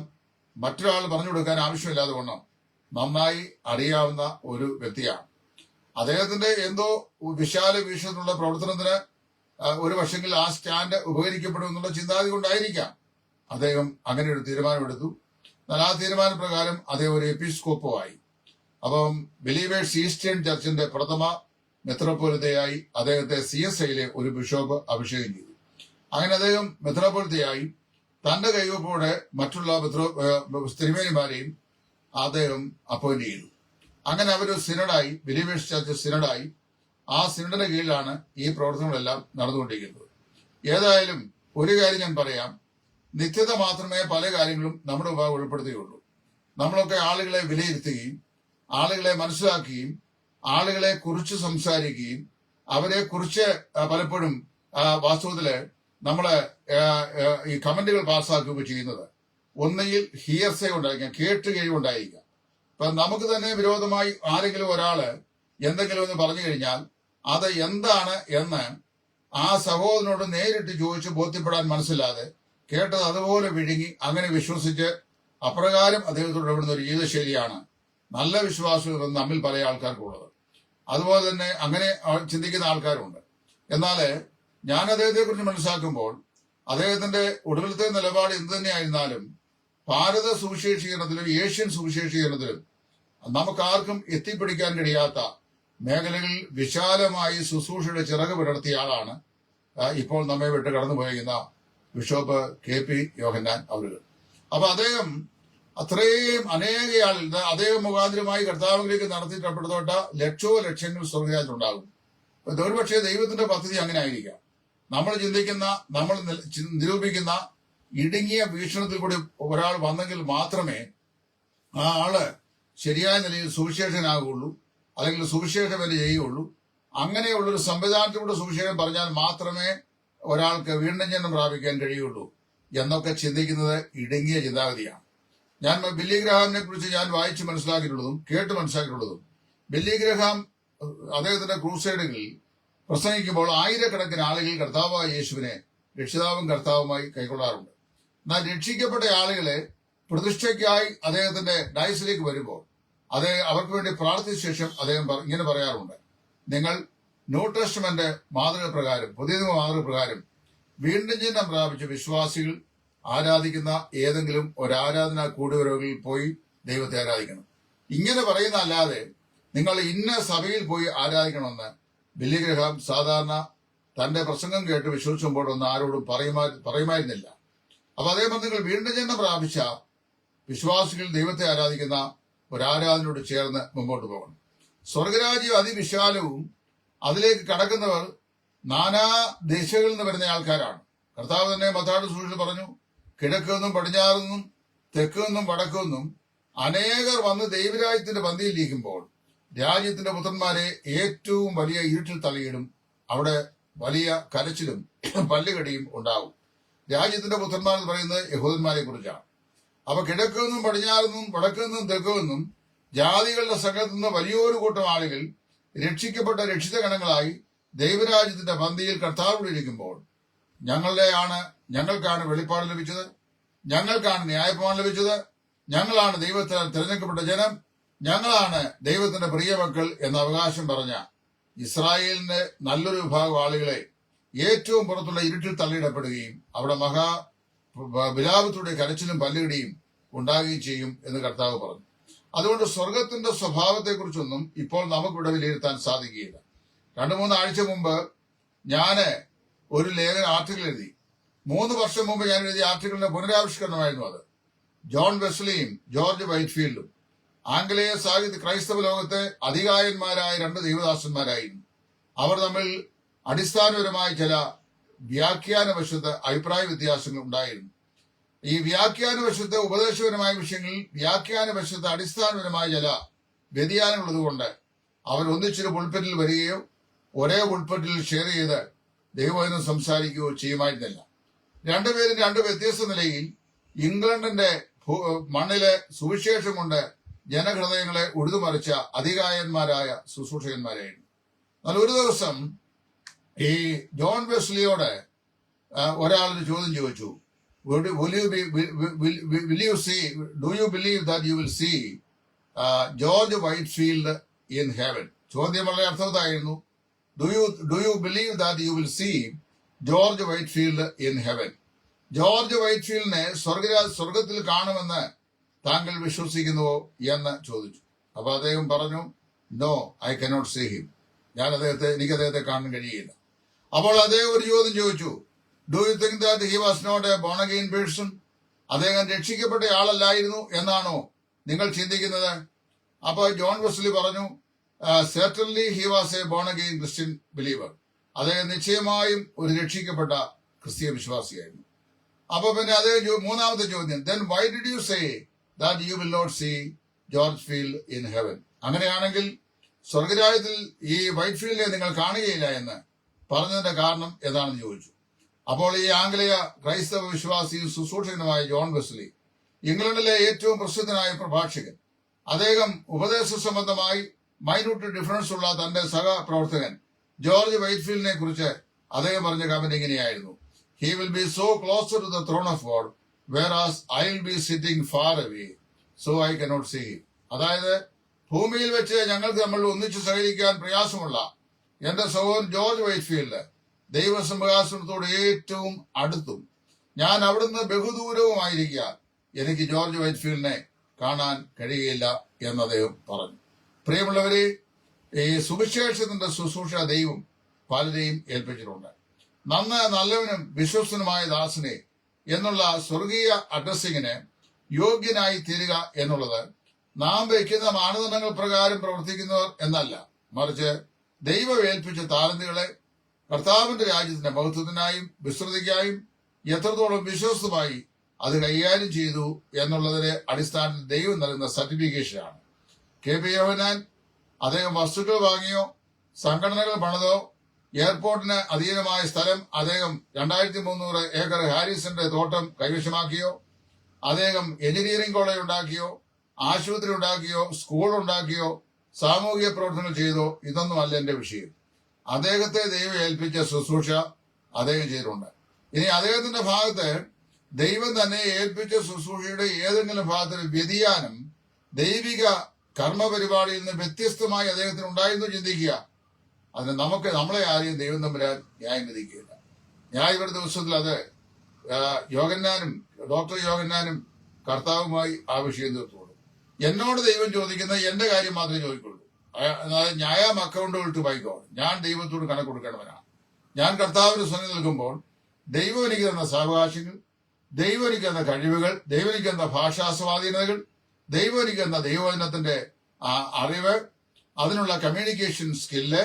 മറ്റൊരാൾ പറഞ്ഞു കൊടുക്കാൻ ആവശ്യമില്ലാതെ വണ്ണം നന്നായി അറിയാവുന്ന ഒരു വ്യക്തിയാണ്. അദ്ദേഹത്തിന്റെ എന്തോ വിശാല വീക്ഷണത്തിലുള്ള പ്രവർത്തനത്തിന് ഒരു പക്ഷെങ്കിൽ ആ സ്റ്റാൻഡ് ഉപകരിക്കപ്പെടും എന്നുള്ള ചിന്താഗതി കൊണ്ടായിരിക്കാം അദ്ദേഹം അങ്ങനെ ഒരു തീരുമാനമെടുത്തു. എന്നാൽ ആ തീരുമാനപ്രകാരം അദ്ദേഹം ഒരു എപ്പിസ്കോപ്പോ ആയി. അപ്പം ബിലീവേഴ്സ് ഈസ്റ്റേൺ ചർച്ചിന്റെ പ്രഥമ മെത്രോപൊലിത്തയായി അദ്ദേഹത്തെ CSIയിലെ ഒരു ബിഷപ്പ് അഭിഷേകം ചെയ്തു. അങ്ങനെ അദ്ദേഹം മെത്രോപൊലിത്തയായി തന്റെ കൈവപ്പോടെ മറ്റുള്ള തിരുമേനിമാരെയും അദ്ദേഹം അപ്പോയിന്റ് ചെയ്തു. അങ്ങനെ അവരൊരു സിനഡായി, ബിലീവേഴ്സ് ചർച്ച് സിനഡായി. ആ സിനഡിന്റെ കീഴിലാണ് ഈ പ്രവർത്തനങ്ങളെല്ലാം നടന്നുകൊണ്ടിരിക്കുന്നത്. ഏതായാലും ഒരു കാര്യം ഞാൻ പറയാം, നിത്യത മാത്രമേ പല കാര്യങ്ങളും നമ്മുടെ മുമ്പാകെ ഉൾപ്പെടുത്തുകയുള്ളൂ. നമ്മളൊക്കെ ആളുകളെ വിലയിരുത്തുകയും ആളുകളെ മനസ്സിലാക്കുകയും ആളുകളെ കുറിച്ച് സംസാരിക്കുകയും അവരെ കുറിച്ച് പലപ്പോഴും വാസ്തവത്തില് നമ്മള് ഈ കമന്റുകൾ പാസ്സാക്കുകയൊക്കെ ചെയ്യുന്നത് ഒന്നുകിൽ ഹിയർസേ ഉണ്ടായിരിക്കാം, കേട്ട് കഴിവുണ്ടായിരിക്കാം. ഇപ്പൊ നമുക്ക് തന്നെ വിരോധമായി ആരെങ്കിലും ഒരാള് എന്തെങ്കിലും ഒന്ന് പറഞ്ഞു കഴിഞ്ഞാൽ അത് എന്താണ് എന്ന് ആ സഹോദരനോട് നേരിട്ട് ചോദിച്ച് ബോധ്യപ്പെടാൻ മനസ്സിലാതെ കേട്ടത് അതുപോലെ വിഴുങ്ങി അങ്ങനെ വിശ്വസിച്ച് അപ്രകാരം അദ്ദേഹത്തോട് ഇടപെടുന്ന ഒരു ജീവിതശൈലിയാണ് നല്ല വിശ്വാസികൾ നമ്മിൽ പല ആൾക്കാർക്കുള്ളത്. അതുപോലെ തന്നെ അങ്ങനെ ചിന്തിക്കുന്ന ആൾക്കാരുണ്ട്. എന്നാല് ഞാൻ അദ്ദേഹത്തെ കുറിച്ച് മനസ്സിലാക്കുമ്പോൾ അദ്ദേഹത്തിന്റെ ഒടുവിലത്തെ നിലപാട് എന്ത് തന്നെയായിരുന്നാലും ഭാരത സുവിശേഷീകരണത്തിലും ഏഷ്യൻ സുവിശേഷീകരണത്തിലും നമുക്കാർക്കും എത്തിപ്പിടിക്കാൻ കഴിയാത്ത മേഖലകളിൽ വിശാലമായി ശുശ്രൂഷയുടെ ചിറക് വിടർത്തിയ ആളാണ് ഇപ്പോൾ നമ്മെ വിട്ട് കടന്നുപോയിരിക്കുന്ന ബിഷപ്പ് KP യോഹന്നാൻ അവരുകൾ. അപ്പൊ അദ്ദേഹം അത്രയും അനേക ആളിൽ അദ്ദേഹം മുഖാന്തരമായി കർത്താവിലേക്ക് നടത്തിയിട്ടപ്പെടുത്തോട്ട ലക്ഷങ്ങൾ സ്വർഗരാജ്യത്തുണ്ടാകും. ഒരുപക്ഷെ ദൈവത്തിന്റെ പദ്ധതി അങ്ങനെ ആയിരിക്കാം. നമ്മൾ ചിന്തിക്കുന്ന, നമ്മൾ നിരൂപിക്കുന്ന ഇടുങ്ങിയ വീക്ഷണത്തിൽ കൂടി ഒരാൾ വന്നെങ്കിൽ മാത്രമേ ആ ആള് ശരിയായ നിലയിൽ സുവിശേഷനാകുള്ളൂ, അല്ലെങ്കിൽ സുവിശേഷം വരെ ചെയ്യുകയുള്ളൂ. അങ്ങനെയുള്ളൊരു സംവിധാനത്തിലൂടെ സുവിശേഷം പറഞ്ഞാൽ മാത്രമേ ഒരാൾക്ക് വീണ്ടും ജന്മം പ്രാപിക്കാൻ കഴിയുള്ളൂ എന്നൊക്കെ ചിന്തിക്കുന്നത് ഇടുങ്ങിയ ചിന്താഗതിയാണ്. ഞാൻ ബില്ലി ഗ്രഹാമിനെ കുറിച്ച് ഞാൻ വായിച്ച് മനസ്സിലാക്കിയിട്ടുള്ളതും കേട്ട് മനസ്സിലാക്കിയിട്ടുള്ളതും, ബില്ലി ഗ്രഹാം അദ്ദേഹത്തിന്റെ ക്രൂസൈഡുകളിൽ പ്രസംഗിക്കുമ്പോൾ ആയിരക്കണക്കിന് ആളുകൾ കർത്താവായ യേശുവിനെ രക്ഷിതാവും കർത്താവുമായി കൈക്കൊള്ളാറുണ്ട്. എന്നാൽ രക്ഷിക്കപ്പെട്ട ആളുകളെ പ്രതിഷ്ഠയ്ക്കായി അദ്ദേഹത്തിന്റെ ഡയസിലേക്ക് വരുമ്പോൾ അവർക്ക് വേണ്ടി പ്രാർത്ഥിച്ച ശേഷം അദ്ദേഹം ഇങ്ങനെ പറയാറുണ്ട്: നിങ്ങൾ ന്യൂ ടെസ്റ്റ്മെന്റ് മാതൃക പ്രകാരം, പുതിയ മാതൃക പ്രകാരം വീണ്ടും ജന്മം പ്രാപിച്ച വിശ്വാസികൾ ആരാധിക്കുന്ന ഏതെങ്കിലും ഒരു ആരാധനാ കൂടുവരവുകളിൽ പോയി ദൈവത്തെ ആരാധിക്കണം. ഇങ്ങനെ പറയുന്ന അല്ലാതെ നിങ്ങൾ ഇന്ന സഭയിൽ പോയി ആരാധിക്കണമെന്ന് ബില്ലി ഗ്രഹാം സാധാരണ തന്റെ പ്രസംഗം കേട്ട് വിശ്വസിക്കുമ്പോഴൊന്നും ആരോടും പറയുമായിരുന്നില്ല. അപ്പൊ അതേപോലെ നിങ്ങൾ വീണ്ടും ജന്മം പ്രാപിച്ച വിശ്വാസികൾ ദൈവത്തെ ആരാധിക്കുന്ന ഒരു ആരാധനയോട് ചേർന്ന് മുമ്പോട്ട് പോകണം. സ്വർഗരാജ്യം അതിവിശാലവും അതിലേക്ക് കടക്കുന്നവർ നാനാ ദിശകളിൽ നിന്ന് വരുന്ന ആൾക്കാരാണ്. കർത്താവ് തന്നെ മത്തായിയുടെ സുവിശേഷത്തിൽ പറഞ്ഞു, കിഴക്കുനിന്നും പടിഞ്ഞാറുനിന്നും തെക്കുനിന്നും വടക്കുനിന്നും അനേകർ വന്ന് ദൈവരാജ്യത്തിന്റെ പന്തിയിലിരിക്കുമ്പോൾ രാജ്യത്തിന്റെ പുത്രന്മാരെ ഏറ്റവും വലിയ ഇരുട്ടിൽ തള്ളിയിടും. അവിടെ വലിയ കരച്ചിലും പല്ലുകടിയും ഉണ്ടാവും. രാജ്യത്തിന്റെ പുത്രന്മാർ എന്ന് പറയുന്നത് യഹൂദന്മാരെ കുറിച്ചാണ്. അപ്പൊ കിഴക്കുനിന്നും പടിഞ്ഞാറുനിന്നും വടക്കുനിന്നും തെക്കുനിന്നും ജാതികളുടെ സംഘത്തിൽ നിന്ന് വലിയൊരു കൂട്ടം ആളുകൾ രക്ഷിക്കപ്പെട്ട രക്ഷിത ഗണങ്ങളായി ദൈവരാജ്യത്തിന്റെ പന്തിയിൽ കർത്താവോട് ഇരിക്കുമ്പോൾ ഞങ്ങൾക്കാണ് വെളിപ്പാട് ലഭിച്ചത്, ഞങ്ങൾക്കാണ് ന്യായപ്രമാണം ലഭിച്ചത്, ഞങ്ങളാണ് ദൈവത്താൽ തിരഞ്ഞെടുക്കപ്പെട്ട ജനം, ഞങ്ങളാണ് ദൈവത്തിന്റെ പ്രിയമക്കൾ എന്ന അവകാശം പറഞ്ഞ ഇസ്രായേലിന്റെ നല്ലൊരു വിഭാഗം ആളുകളെ ഏറ്റവും പുറത്തുള്ള ഇരുട്ടിൽ തള്ളിയിടപ്പെടുകയും അവിടെ വിലാപത്തോടെ കരച്ചിലും പല്ലുകടിയും ഉണ്ടാകുകയും ചെയ്യും എന്ന് കർത്താവ് പറഞ്ഞു. അതുകൊണ്ട് സ്വർഗത്തിന്റെ സ്വഭാവത്തെക്കുറിച്ചൊന്നും ഇപ്പോൾ നമുക്കിവിടെ വിലയിരുത്താൻ സാധിക്കുകയില്ല. 2-3 ആഴ്ച മുമ്പ് ഞാന് ഒരു ആർട്ടിക്കിൾ എഴുതി. 3 വർഷം മുമ്പ് ഞാൻ എഴുതിയ ആർട്ടിക്കിളിന്റെ പുനരാവിഷ്കരണമായിരുന്നു അത്. ജോൺ വെസ്ലിയും ജോർജ് വൈറ്റ്ഫീൽഡും ആംഗലേയ സാഹിത്യ ക്രൈസ്തവ ലോകത്തെ അധികായന്മാരായ 2 ദൈവദാസന്മാരായിരുന്നു. അവർ തമ്മിൽ അടിസ്ഥാനപരമായ ചില വ്യാഖ്യാനവശത്ത് അഭിപ്രായ വ്യത്യാസങ്ങൾ ഉണ്ടായിരുന്നു. ഈ വ്യാഖ്യാനവശത്ത് ഉപദേശപരമായ വിഷയങ്ങളിൽ വ്യാഖ്യാനവശത്ത് അടിസ്ഥാനപരമായ ചില വ്യതിയാനമുള്ളതുകൊണ്ട് അവർ ഒന്നിച്ചൊരു പുൾപ്പറ്റിൽ വരികയോ ഒരേ പുൾപ്പറ്റിൽ ഷെയർ ചെയ്ത് ദൈവവചനം സംസാരിക്കുകയോ ചെയ്യുമായിരുന്നില്ല. 2 പേരും 2 വ്യത്യസ്ത നിലയിൽ ഇംഗ്ലണ്ടിന്റെ മണ്ണിലെ സുവിശേഷം കൊണ്ട് ജനഹൃദയങ്ങളെ ഉഴുതുമറിച്ച അധികായന്മാരായ ശുശ്രൂഷകന്മാരായിരുന്നു. എന്നാൽ ഒരു ദിവസം ഈ ജോൺ വെസ്ലിയോട് ഒരാളൊരു ചോദ്യം ചോദിച്ചു, do you believe that you will see George Whitefield in heaven? ചോദ്യം വളരെ അർത്ഥവത്തായിരുന്നു. Do you believe that you will see George Whitefield in heaven? George വൈറ്റ്ഫീൽഡിനെ സ്വർഗത്തിൽ കാണുമെന്ന് താങ്കൾ വിശ്വസിക്കുന്നുവോ എന്ന് ചോദിച്ചു. അപ്പൊ അദ്ദേഹം പറഞ്ഞു, no, I cannot see him. എനിക്ക് അദ്ദേഹത്തെ കാണാൻ കഴിയില്ല. അപ്പോൾ അദ്ദേഹം ഒരു ചോദ്യം ചോദിച്ചു, do you think that he was not a born again person? അദ്ദേഹം രക്ഷിക്കപ്പെട്ട ആളല്ലായിരുന്നു എന്നാണോ നിങ്ങൾ ചിന്തിക്കുന്നത്? അപ്പൊ ജോൺ വെസ്ലി പറഞ്ഞു, certainly he was A born again Christian believer. അദ്ദേഹം നിശ്ചയമായും ഒരു രക്ഷിക്കപ്പെട്ട ക്രിസ്തീയ വിശ്വാസിയായിരുന്നു. അപ്പൊ പിന്നെ അദ്ദേഹം മൂന്നാമത്തെ ചോദ്യം, then why did you say that you will not see George Field in heaven? അങ്ങനെയാണെങ്കിൽ സ്വർഗരാജ്യത്തിൽ ഈ വൈറ്റ്ഫീൽഡിനെ നിങ്ങൾ കാണുകയില്ല എന്ന് പറഞ്ഞതിന്റെ കാരണം എന്താണെന്ന് ചോദിച്ചു. അപ്പോൾ ഈ ആംഗലേയ ക്രൈസ്തവ വിശ്വാസിയും ശുശ്രൂഷകനുമായ ജോൺ വെസ്ലി, ഇംഗ്ലണ്ടിലെ ഏറ്റവും പ്രസിദ്ധനായ പ്രഭാഷകൻ, അദ്ദേഹം ഉപദേശ സംബന്ധമായി മൈന്യൂട്ട് ഡിഫറൻസ് ഉള്ള തന്റെ സഹപ്രവർത്തകൻ ജോർജ് വൈറ്റ്ഫീൽഡിനെ കുറിച്ച് അദ്ദേഹം പറഞ്ഞ കമന്റ് ഇങ്ങനെയായിരുന്നു, he will be so closer to the throne of God, whereas I will be sitting far away, so I cannot see him. അതായത് ഭൂമിയിൽ വെച്ച് ഞങ്ങൾക്ക് നമ്മൾ ഒന്നിച്ചു സഹകരിക്കാൻ പ്രയാസമുള്ള എന്റെ സഹോദരൻ ജോർജ് വൈറ്റ്ഫീൽഡ് ദൈവസിംഹാസനത്തോട് ഏറ്റവും അടുത്തും ഞാൻ അവിടുന്ന് ബഹുദൂരവുമായിരിക്കാൻ എനിക്ക് ജോർജ് വൈറ്റ്ഫീൽഡിനെ കാണാൻ കഴിയുകയില്ല എന്ന് അദ്ദേഹം പറഞ്ഞു. പ്രിയമുള്ളവരെ, ഈ സുവിശേഷത്തിന്റെ ശുശ്രൂഷ ദൈവം പലരെയും ഏൽപ്പിച്ചിട്ടുണ്ട്. നല്ലവനും വിശ്വസ്തനുമായ ദാസനെ എന്നുള്ള സ്വർഗീയ അഡ്രസ്സിങ്ങിന് യോഗ്യനായി തീരുക എന്നുള്ളത് നാം വയ്ക്കുന്ന മാനദണ്ഡങ്ങൾ പ്രകാരം പ്രവർത്തിക്കുന്നവർ എന്നല്ല, മറിച്ച് ദൈവം ഏൽപ്പിച്ച താലന്തുകളെ കർത്താവിന്റെ രാജ്യത്തിന്റെ മഹത്വത്തിനായും വിശ്രുതിക്കായും എത്രത്തോളം വിശ്വസ്തമായി അത് കൈകാര്യം ചെയ്തു എന്നുള്ളതിന്റെ അടിസ്ഥാനത്തിൽ ദൈവം നൽകുന്ന സർട്ടിഫിക്കേഷനാണ്. കെ.പി. യോഹന്നാൻ അദ്ദേഹം വസ്തുക്കൾ വാങ്ങിയോ സംഘടനകൾ പണിതോ എയർപോർട്ടിന് അധീനമായ സ്ഥലം അദ്ദേഹം 2300 ഏക്കർ ഹാരിസന്റെ തോട്ടം കൈവശമാക്കിയോ അദ്ദേഹം എഞ്ചിനീയറിംഗ് കോളേജ് ഉണ്ടാക്കിയോ ആശുപത്രി ഉണ്ടാക്കിയോ സ്കൂൾ ഉണ്ടാക്കിയോ സാമൂഹിക പ്രവർത്തനങ്ങൾ ചെയ്തോ ഇതൊന്നുമല്ല എന്റെ വിഷയം. അദ്ദേഹത്തെ ദൈവം ഏൽപ്പിച്ച ശുശ്രൂഷ അദ്ദേഹം ചെയ്തിട്ടുണ്ട്. ഇനി അദ്ദേഹത്തിന്റെ ഭാഗത്ത് ദൈവം തന്നെ ഏൽപ്പിച്ച ശുശ്രൂഷയുടെ ഏതെങ്കിലും ഭാഗത്തിന് വ്യതിയാനം ദൈവിക കർമ്മപരിപാടിയിൽ നിന്ന് വ്യത്യസ്തമായി അദ്ദേഹത്തിന് ഉണ്ടായിരുന്നു ചിന്തിക്കുക. അതിന് നമ്മളെ ആരെയും ദൈവം തമ്പുരാൻ ന്യായം വിധിക്കുകയില്ല. ന്യായവിധി ദിവസത്തിൽ അത് ഡോക്ടർ യോഹന്നാനും കർത്താവുമായി ആ വിഷയം തീർത്തുള്ളൂ. എന്നോട് ദൈവം ചോദിക്കുന്ന എന്റെ കാര്യം മാത്രമേ ചോദിക്കുള്ളൂ. അതായത് ന്യായം അക്കൗണ്ടുകൾ ടു ബൈ ഗോഡ്. ഞാൻ ദൈവത്തോട് കണക്ക് കൊടുക്കേണ്ടവനാണ്. ഞാൻ കർത്താവിന് സ്വന്തം നിൽക്കുമ്പോൾ ദൈവം എനിക്ക് തന്ന സാവകാശങ്ങൾ, ദൈവം എനിക്ക് തന്ന കഴിവുകൾ, ദൈവം എനിക്ക് തന്ന ഭാഷാ സ്വാധീനതകൾ, ദൈവം എനിക്ക് തന്ന ദൈവവചനത്തിന്റെ അറിവ്, അതിനുള്ള കമ്മ്യൂണിക്കേഷൻ സ്കില്ല്,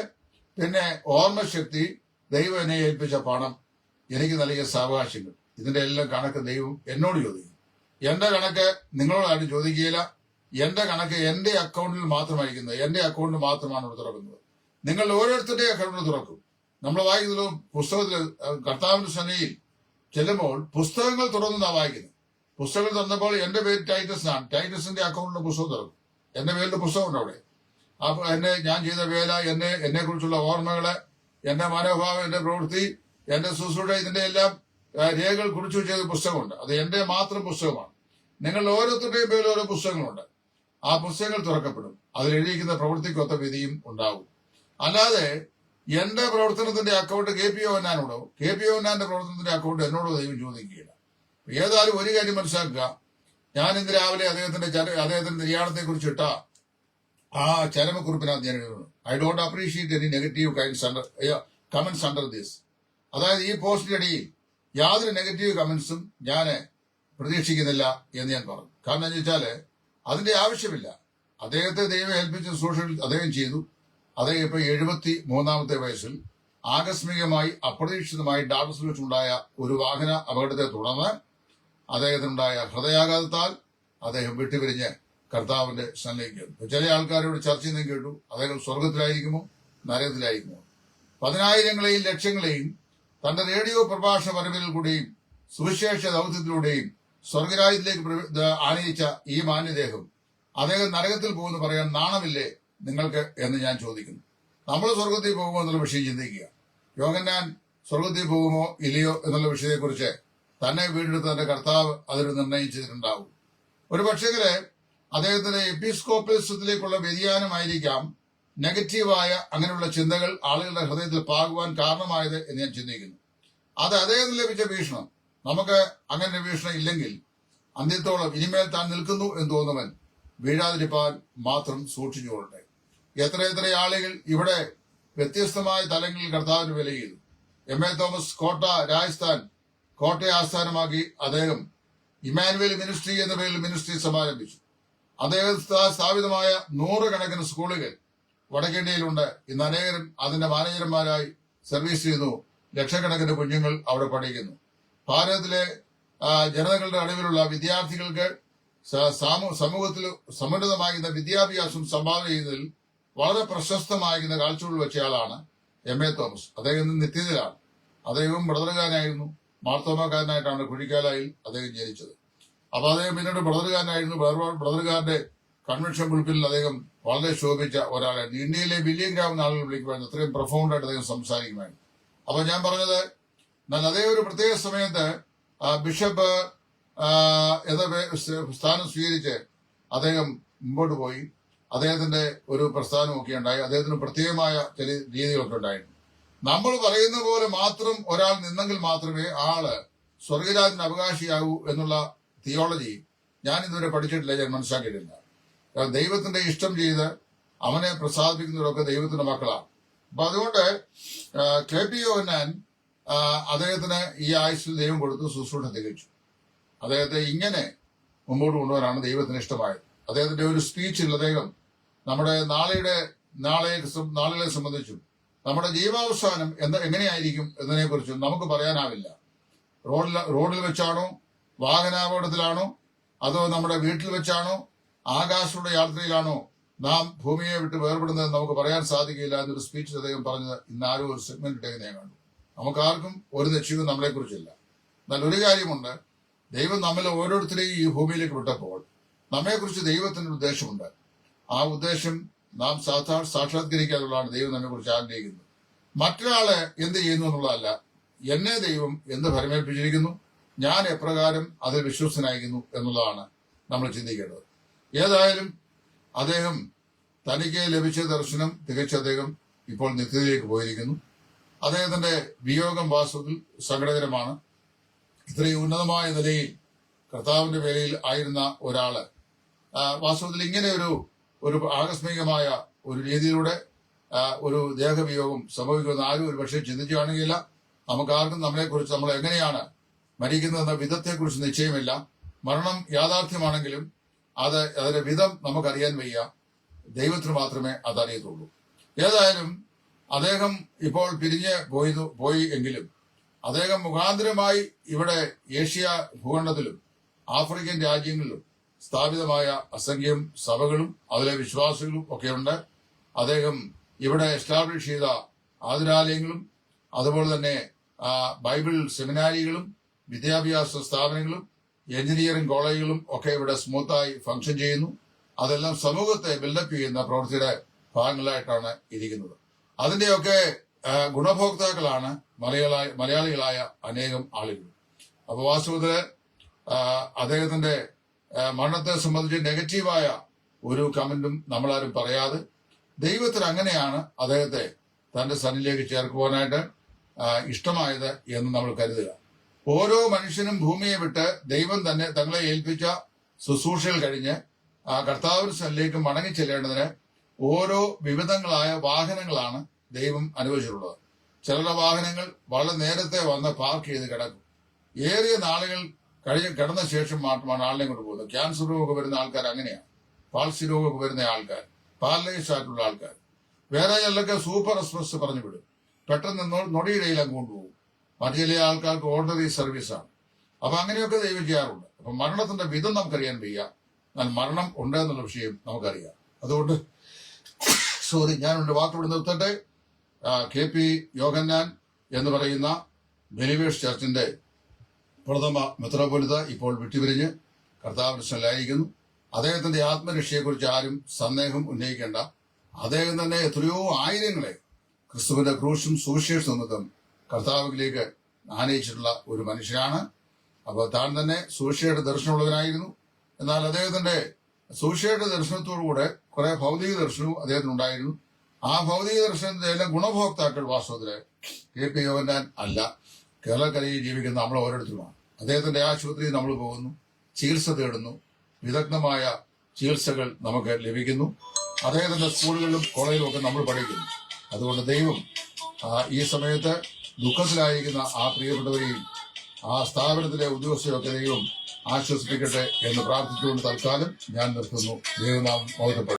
പിന്നെ ഓർമ്മശക്തി, ദൈവം എന്നെ ഏൽപ്പിച്ച പണം, എനിക്ക് നൽകിയ സാവകാശങ്ങൾ, ഇതിന്റെ എല്ലാം കണക്ക് ദൈവം എന്നോട് ചോദിക്കും. എന്റെ കണക്ക് നിങ്ങളോടായിട്ട് ചോദിക്കുകയില്ല. എന്റെ കണക്ക് എന്റെ അക്കൗണ്ടിൽ മാത്രമായിരിക്കുന്നത്. എന്റെ അക്കൗണ്ടിൽ മാത്രമാണ് ഇവിടെ തുറക്കുന്നത്. നിങ്ങൾ ഓരോരുത്തരുടെയും അക്കൗണ്ടിൽ തുറക്കും. നമ്മൾ വായിക്കുന്നത് പുസ്തകത്തിൽ കർത്താവിന്റെ സന്നിധിയിൽ ചെല്ലുമ്പോൾ പുസ്തകങ്ങൾ തുറന്നാണ് വായിക്കുന്നത്. പുസ്തകം തന്നപ്പോൾ എന്റെ പേര് ടൈറ്റസ് ആണ്. ടൈറ്റസിന്റെ അക്കൗണ്ടിന്റെ പുസ്തകം തുറക്കും. എന്റെ പേരിന്റെ പുസ്തകമുണ്ട് അവിടെ. അപ്പൊ ഞാൻ ചെയ്ത വേല, എന്നെ കുറിച്ചുള്ള ഓർമ്മകള്, എന്റെ മനോഭാവം, എന്റെ പ്രവൃത്തി, എന്റെ ശുശ്രൂഷ, ഇതിന്റെ എല്ലാം രേഖകൾ കുറിച്ചു ചെയ്ത പുസ്തകമുണ്ട്. അത് എന്റെ മാത്രം പുസ്തകമാണ്. നിങ്ങൾ ഓരോരുത്തരുടെയും പേരിൽ ഓരോ പുസ്തകങ്ങളുണ്ട്. ആ പുസ്തകങ്ങൾ തുറക്കപ്പെടും. അതിലെഴുതിയിരിക്കുന്ന പ്രവൃത്തിക്കൊത്ത വിധിയും ഉണ്ടാവും. അല്ലാതെ എന്റെ പ്രവർത്തനത്തിന്റെ അക്കൗണ്ട് KP യോഹന്നാനോടോ KP യോഹന്നാന്റെ പ്രവർത്തനത്തിന്റെ അക്കൗണ്ട് എന്നോടോ ദൈവം ചോദിക്കുകയില്ല. ഏതായാലും ഒരു കാര്യം മനസ്സിലാക്കുക, ഞാൻ ഇന്ന് രാവിലെ അദ്ദേഹത്തിന്റെ നിര്യാണത്തെ കുറിച്ച് ഇട്ട ആ ചരമക്കുറിപ്പിനകത്ത് ഞാൻ എഴുതുന്നു, I don't appreciate any negative comments under this. അതായത് ഈ പോസ്റ്റിനടിയിൽ യാതൊരു നെഗറ്റീവ് കമന്റ്സും ഞാൻ പ്രതീക്ഷിക്കുന്നില്ല എന്ന് ഞാൻ പറഞ്ഞു. കാരണം എന്ന് വെച്ചാല് അതിന്റെ ആവശ്യമില്ല. അദ്ദേഹത്തെ ദൈവം ഏൽപ്പിച്ച സോഷ്യൽ അദ്ദേഹം ചെയ്തു. അദ്ദേഹം ഇപ്പൊ 73-ാമത്തെ വയസ്സിൽ ആകസ്മികമായി അപ്രതീക്ഷിതമായി ഡാളസിൽ വെച്ചുണ്ടായ ഒരു വാഹന അപകടത്തെ തുടർന്ന് അദ്ദേഹത്തിനുണ്ടായ ഹൃദയാഘാതത്താൽ അദ്ദേഹം വിട്ടുപിരിഞ്ഞ് കർത്താവിന്റെ സന്നിധിക്ക്. ചില ആൾക്കാരോട് ചർച്ച ചെയ്യുന്നതും കേട്ടു, അദ്ദേഹം സ്വർഗത്തിലായിരിക്കുമോ നരകത്തിലായിരിക്കുമോ. 10,000-ങ്ങളെയും ലക്ഷങ്ങളെയും തന്റെ റേഡിയോ പ്രഭാഷണ പരമ്പരയിൽ കൂടെയും സുവിശേഷ ദൗത്യത്തിലൂടെയും സ്വർഗരാജ്യത്തിലേക്ക് ആനയിച്ച ഈ മാന്യദേഹം അദ്ദേഹം നരകത്തിൽ പോകുമെന്ന് പറയാൻ നാണമില്ലേ നിങ്ങൾക്ക് എന്ന് ഞാൻ ചോദിക്കുന്നു. നമ്മൾ സ്വർഗത്തിൽ പോകുമോ എന്നുള്ള വിഷയം ചിന്തിക്കുക. യോഹന്നാൻ സ്വർഗത്തിൽ പോകുമോ ഇല്ലയോ എന്നുള്ള വിഷയത്തെക്കുറിച്ച് തന്നെ വീണ്ടെടുത്ത തന്റെ കർത്താവ് അതിന് നിർണയിച്ചിട്ടുണ്ടാവും. ഒരു പക്ഷേങ്കില് അദ്ദേഹത്തിന്റെ എപ്പിസ്കോപ്പലിസത്തിലേക്കുള്ള വ്യതിയാനമായിരിക്കാം നെഗറ്റീവായ അങ്ങനെയുള്ള ചിന്തകൾ ആളുകളുടെ ഹൃദയത്തിൽ പാകുവാൻ കാരണമായത് എന്ന് ഞാൻ ചിന്തിക്കുന്നു. അത് അദ്ദേഹത്തിന് ലഭിച്ച വീക്ഷണം. നമുക്ക് അങ്ങനെ വീക്ഷണം ഇല്ലെങ്കിൽ അന്ത്യത്തോളം ഇനിമേൽ താൻ നിൽക്കുന്നു എന്ന് തോന്നുവൻ വീഴാതിരിപ്പാൻ മാത്രം സൂക്ഷിച്ചുകൊള്ളട്ടെ. എത്ര ആളുകൾ ഇവിടെ വ്യത്യസ്തമായ തലങ്ങളിൽ കർത്താവിന് വില ചെയ്തു. MA തോമസ് രാജസ്ഥാൻ കോട്ടയെ ആസ്ഥാനമാക്കി അദ്ദേഹം ഇമാനുവേൽ മിനിസ്ട്രി എന്ന പേരിൽ മിനിസ്ട്രി സമാരംഭിച്ചു. അദ്ദേഹം സ്ഥാപിതമായ 100 സ്കൂളുകൾ വടക്കേന്ത്യയിലുണ്ട്. ഇന്ന് അനേകരും അതിന്റെ മാനേജർമാരായി സർവീസ് ചെയ്യുന്നു. ലക്ഷക്കണക്കിന് കുഞ്ഞുങ്ങൾ അവിടെ പഠിക്കുന്നു. ഭാരതത്തിലെ ജനതകളുടെ നടുവിലുള്ള വിദ്യാർത്ഥികൾക്ക് സമൂഹത്തിൽ സമുന്നതമാകുന്ന വിദ്യാഭ്യാസം സംഭാവന ചെയ്യുന്നതിൽ വളരെ പ്രശസ്തമാകുന്ന കാഴ്ചകൾ വെച്ചയാളാണ് MA തോമസ്. അദ്ദേഹം നിത്യത്തിലാണ്. അദ്ദേഹം ബ്രദറുകാരനായിരുന്നു. മാർത്തോമാക്കാരനായിട്ടാണ് കുഴിക്കാലായിൽ അദ്ദേഹം ജനിച്ചത്. അപ്പൊ അദ്ദേഹം പിന്നീട് ബ്രദറുകാരനായിരുന്നു. ബ്രദറുകാരന്റെ കൺവെൻഷൻ പുൽപ്പിൽ അദ്ദേഹം വളരെ ശോഭിച്ച ഒരാളായിരുന്നു. ഇന്ത്യയിലെ വില്യം ഗ്രാം എന്ന ആളുകൾ വിളിക്കുമായിരുന്നു. അത്രയും പ്രൊഫൗണ്ടായിട്ട് അദ്ദേഹം സംസാരിക്കുമായിരുന്നു. അപ്പൊ ഞാൻ പറഞ്ഞത്, എന്നാൽ അതേ ഒരു പ്രത്യേക സമയത്ത് ബിഷപ്പ് എന്ന സ്ഥാനം സ്വീകരിച്ച് അദ്ദേഹം മുമ്പോട്ട് പോയി. അദ്ദേഹത്തിന്റെ ഒരു പ്രസ്ഥാനമൊക്കെ ഉണ്ടായി. അദ്ദേഹത്തിന് പ്രത്യേകമായ ചില രീതികളൊക്കെ ഉണ്ടായിരുന്നു. നമ്മൾ പറയുന്ന പോലെ മാത്രം ഒരാൾ നിന്നെങ്കിൽ മാത്രമേ ആള് സ്വർഗരാജ്യത്തിന് അവകാശിയാകൂ എന്നുള്ള തിയോളജി ഞാൻ ഇതുവരെ പഠിച്ചിട്ടില്ല, ഞാൻ മനസ്സിലാക്കിയിട്ടില്ല. ദൈവത്തിന്റെ ഇഷ്ടം ചെയ്ത് അവനെ പ്രസാദിപ്പിക്കുന്നവരൊക്കെ ദൈവത്തിന്റെ മക്കളാണ്. അപ്പൊ അതുകൊണ്ട് KP യോഹന്നാൻ അദ്ദേഹത്തിന് ഈ ആയുസ്സിൽ ദൈവം കൊടുത്ത് ശുശ്രൂഷ തികച്ചു. അദ്ദേഹത്തെ ഇങ്ങനെ മുമ്പോട്ട് കൊണ്ടുപോകാനാണ് ദൈവത്തിന് ഇഷ്ടമായത്. അദ്ദേഹത്തിന്റെ ഒരു സ്പീച്ചിൽ അദ്ദേഹം നമ്മുടെ നാളുകളെ സംബന്ധിച്ചും നമ്മുടെ ജീവാവസാനം എങ്ങനെയായിരിക്കും എന്നതിനെ കുറിച്ചും നമുക്ക് പറയാനാവില്ല. റോഡിൽ വെച്ചാണോ, വാഹനാപകടത്തിലാണോ, അതോ നമ്മുടെ വീട്ടിൽ വെച്ചാണോ, ആകാശയുടെ യാത്രയിലാണോ നാം ഭൂമിയെ വിട്ട് വേർപെടുന്നത് നമുക്ക് പറയാൻ സാധിക്കില്ല എന്നൊരു സ്പീച്ചിൽ അദ്ദേഹം പറഞ്ഞത് ഇന്ന് ആരോ ഒരു സെഗ്മെന്റ് ഇട്ടേക്ക് ഞാൻ കണ്ടു. നമുക്കാർക്കും ഒരു നിശ്ചയവും നമ്മളെക്കുറിച്ചില്ല. എന്നാൽ ഒരു കാര്യമുണ്ട്, ദൈവം നമ്മിൽ ഓരോരുത്തരെയും ഈ ഭൂമിയിലേക്ക് വിട്ടപ്പോൾ നമ്മെക്കുറിച്ച് ദൈവത്തിന്റെ ഉദ്ദേശമുണ്ട്. ആ ഉദ്ദേശം നാം സാക്ഷാത്കരിക്കാനുള്ളതാണ് ദൈവം നമ്മെ കുറിച്ച് ആഗ്രഹിക്കുന്നത്. മറ്റൊരാള് എന്ത് ചെയ്യുന്നു എന്നുള്ളതല്ല. എന്നെ ദൈവം എന്ത് ഫലമേൽപ്പിച്ചിരിക്കുന്നു, ഞാൻ എപ്രകാരം അതിൽ വിശ്വസ്തനായിരിക്കുന്നു എന്നുള്ളതാണ് നമ്മൾ ചിന്തിക്കേണ്ടത്. ഏതായാലും അദ്ദേഹം തനിക്ക് ലഭിച്ച ദർശനം തികച്ച അദ്ദേഹം ഇപ്പോൾ നിത്യതയിലേക്ക് പോയിരിക്കുന്നു. അദ്ദേഹത്തിന്റെ വിയോഗം വാസ്തവത്തിൽ സങ്കടകരമാണ്. ഇത്രയും ഉന്നതമായ നിലയിൽ കർത്താവിന്റെ വേലയിൽ ആയിരുന്ന ഒരാള് വാസ്തവത്തിൽ ഇങ്ങനെ ഒരു ആകസ്മികമായ ഒരു രീതിയിലൂടെ ഒരു ദേഹവിയോഗം സംഭവിക്കുമെന്ന് ആരും ഒരു പക്ഷേ ചിന്തിച്ചു കാണുകയില്ല. നമുക്കാർക്കും നമ്മളെക്കുറിച്ച് നമ്മൾ എങ്ങനെയാണ് മരിക്കുന്നതെന്ന വിധത്തെക്കുറിച്ച് നിശ്ചയമില്ല. മരണം യാഥാർത്ഥ്യമാണെങ്കിലും അതിന്റെ വിധം നമുക്കറിയാൻ വയ്യ. ദൈവത്തിന് മാത്രമേ അതറിയത്തുള്ളൂ. ഏതായാലും അദ്ദേഹം ഇപ്പോൾ പിരിഞ്ഞ് പോയി എങ്കിലും അദ്ദേഹം മുഖാന്തരമായി ഇവിടെ ഏഷ്യ ഭൂഖണ്ഡത്തിലും ആഫ്രിക്കൻ രാജ്യങ്ങളിലും സ്ഥാപിതമായ അസംഖ്യം സഭകളും അതിലെ വിശ്വാസികളും ഒക്കെയുണ്ട്. അദ്ദേഹം ഇവിടെ എസ്റ്റാബ്ലിഷ് ചെയ്ത ആതുരാലയങ്ങളും അതുപോലെ തന്നെ ബൈബിൾ സെമിനാരികളും വിദ്യാഭ്യാസ സ്ഥാപനങ്ങളും എഞ്ചിനീയറിംഗ് കോളേജുകളും ഒക്കെ ഇവിടെ സ്മൂത്തായി ഫംഗ്ഷൻ ചെയ്യുന്നു. അതെല്ലാം സമൂഹത്തെ ബിൽഡപ്പ് ചെയ്യുന്ന പ്രവൃത്തിയുടെ ഭാഗങ്ങളായിട്ടാണ് ഇരിക്കുന്നത്. അതിന്റെയൊക്കെ ഗുണഭോക്താക്കളാണ് മലയാളികളായ അനേകം ആളുകൾ. അപ്പൊ വാസ്തവത്തില് അദ്ദേഹത്തിന്റെ മരണത്തെ സംബന്ധിച്ച് നെഗറ്റീവായ ഒരു കമന്റും നമ്മളാരും പറയാതെ ദൈവത്തിന് അങ്ങനെയാണ് അദ്ദേഹത്തെ തന്റെ സന്നിധിയിലേക്ക് ചേർക്കുവാനായിട്ട് ഇഷ്ടമായത് എന്ന് നമ്മൾ കരുതുക. ഓരോ മനുഷ്യനും ഭൂമിയെ വിട്ട് ദൈവം തന്നെ തങ്ങളെ ഏൽപ്പിച്ച ശുശ്രൂഷകൾ കഴിഞ്ഞ് കർത്താവിന്റെ സന്നിധിയിലേക്ക് മടങ്ങി ചെല്ലേണ്ടതിന് ഓരോ വിവിധങ്ങളായ വാഹനങ്ങളാണ് ദൈവം അനുവദിച്ചിട്ടുള്ളത്. ചിലരുടെ വാഹനങ്ങൾ വളരെ നേരത്തെ വന്ന് പാർക്ക് ചെയ്ത് കിടക്കും. ഏറിയ നാളുകൾ കിടന്ന ശേഷം മാത്രമാണ് ആളിനെ കൊണ്ട് പോകുന്നത്. ക്യാൻസർ രോഗമൊക്കെ വരുന്ന ആൾക്കാർ അങ്ങനെയാണ്. പാൾസി രോഗമൊക്കെ വരുന്ന ആൾക്കാർ, പാരലൈസ് ആയിട്ടുള്ള ആൾക്കാർ. വേറെ ചിലർക്ക് സൂപ്പർ എക്സ്പ്രസ് പറഞ്ഞു വിടും, പെട്ടെന്ന് നൊടിയിടയിൽ അങ്ങ് കൊണ്ടുപോകും. മറ്റു ചില ആൾക്കാർക്ക് ഓർഡിനറി സർവീസാണ്. അപ്പൊ അങ്ങനെയൊക്കെ ദൈവം ചെയ്യാറുണ്ട്. അപ്പൊ മരണത്തിന്റെ വിധം നമുക്കറിയാൻ വയ്യ, എന്നാൽ മരണം ഉണ്ട് എന്നുള്ള വിഷയം നമുക്കറിയാം. അതുകൊണ്ട് ഞാൻ എന്റെ വാക്കിവിടെ നിർത്തട്ടെ. KP യോഹന്നാൻ എന്ന് പറയുന്ന ബെലിവേഴ്സ് ചർച്ചിന്റെ പ്രഥമ മെത്രാപ്പൊലീത്ത ഇപ്പോൾ വിട്ടുപിരിഞ്ഞ് കർത്താവിന്റെ സ്ഥലമായിരിക്കുന്നു. അദ്ദേഹത്തിന്റെ ആത്മരക്ഷയെക്കുറിച്ച് ആരും സന്ദേഹം ഉന്നയിക്കേണ്ട. അദ്ദേഹം തന്നെ എത്രയോ ആയിരങ്ങളെ ക്രിസ്തുവിന്റെ ക്രൂശും സുവിശേഷ നിമിത്തം കർത്താവിലേക്ക് ആനയിച്ചിട്ടുള്ള ഒരു മനുഷ്യനാണ്. അപ്പോൾ താൻ തന്നെ സുവിശേഷ ദർശനമുള്ളവനായിരുന്നു. എന്നാൽ അദ്ദേഹത്തിന്റെ സുവിശേഷ ദർശനത്തോടുകൂടെ കുറെ ഭൗതിക ദർശനവും അദ്ദേഹത്തിനുണ്ടായിരുന്നു. ആ ഭൗതിക ദർശനത്തിന്റെ എല്ലാം ഗുണഭോക്താക്കൾ വാസ്തവത്തില് KP യോഹന്നാൻ അല്ല, കേരളക്കരയിൽ ജീവിക്കുന്ന നമ്മൾ ഓരോരുത്തരുമാണ്. അദ്ദേഹത്തിന്റെ ആശുപത്രിയിൽ നമ്മൾ പോകുന്നു, ചികിത്സ തേടുന്നു, വിദഗ്ധമായ ചികിത്സകൾ നമുക്ക് ലഭിക്കുന്നു. അദ്ദേഹത്തിന്റെ സ്കൂളുകളിലും കോളേജിലും ഒക്കെ നമ്മൾ പഠിക്കുന്നു. അതുകൊണ്ട് ദൈവം ഈ സമയത്ത് ദുഃഖത്തിലായിരിക്കുന്ന ആ പ്രിയപ്പെട്ടവരെയും ആ സ്ഥാപനത്തിലെ ഉദ്യോഗസ്ഥരെയൊക്കെ ദൈവം ആശ്വസിപ്പിക്കട്ടെ എന്ന് പ്രാർത്ഥിച്ചുകൊണ്ട് തൽക്കാലം ഞാൻ നിർത്തുന്നു. ദൈവനാമം മഹത്വപ്പെടും.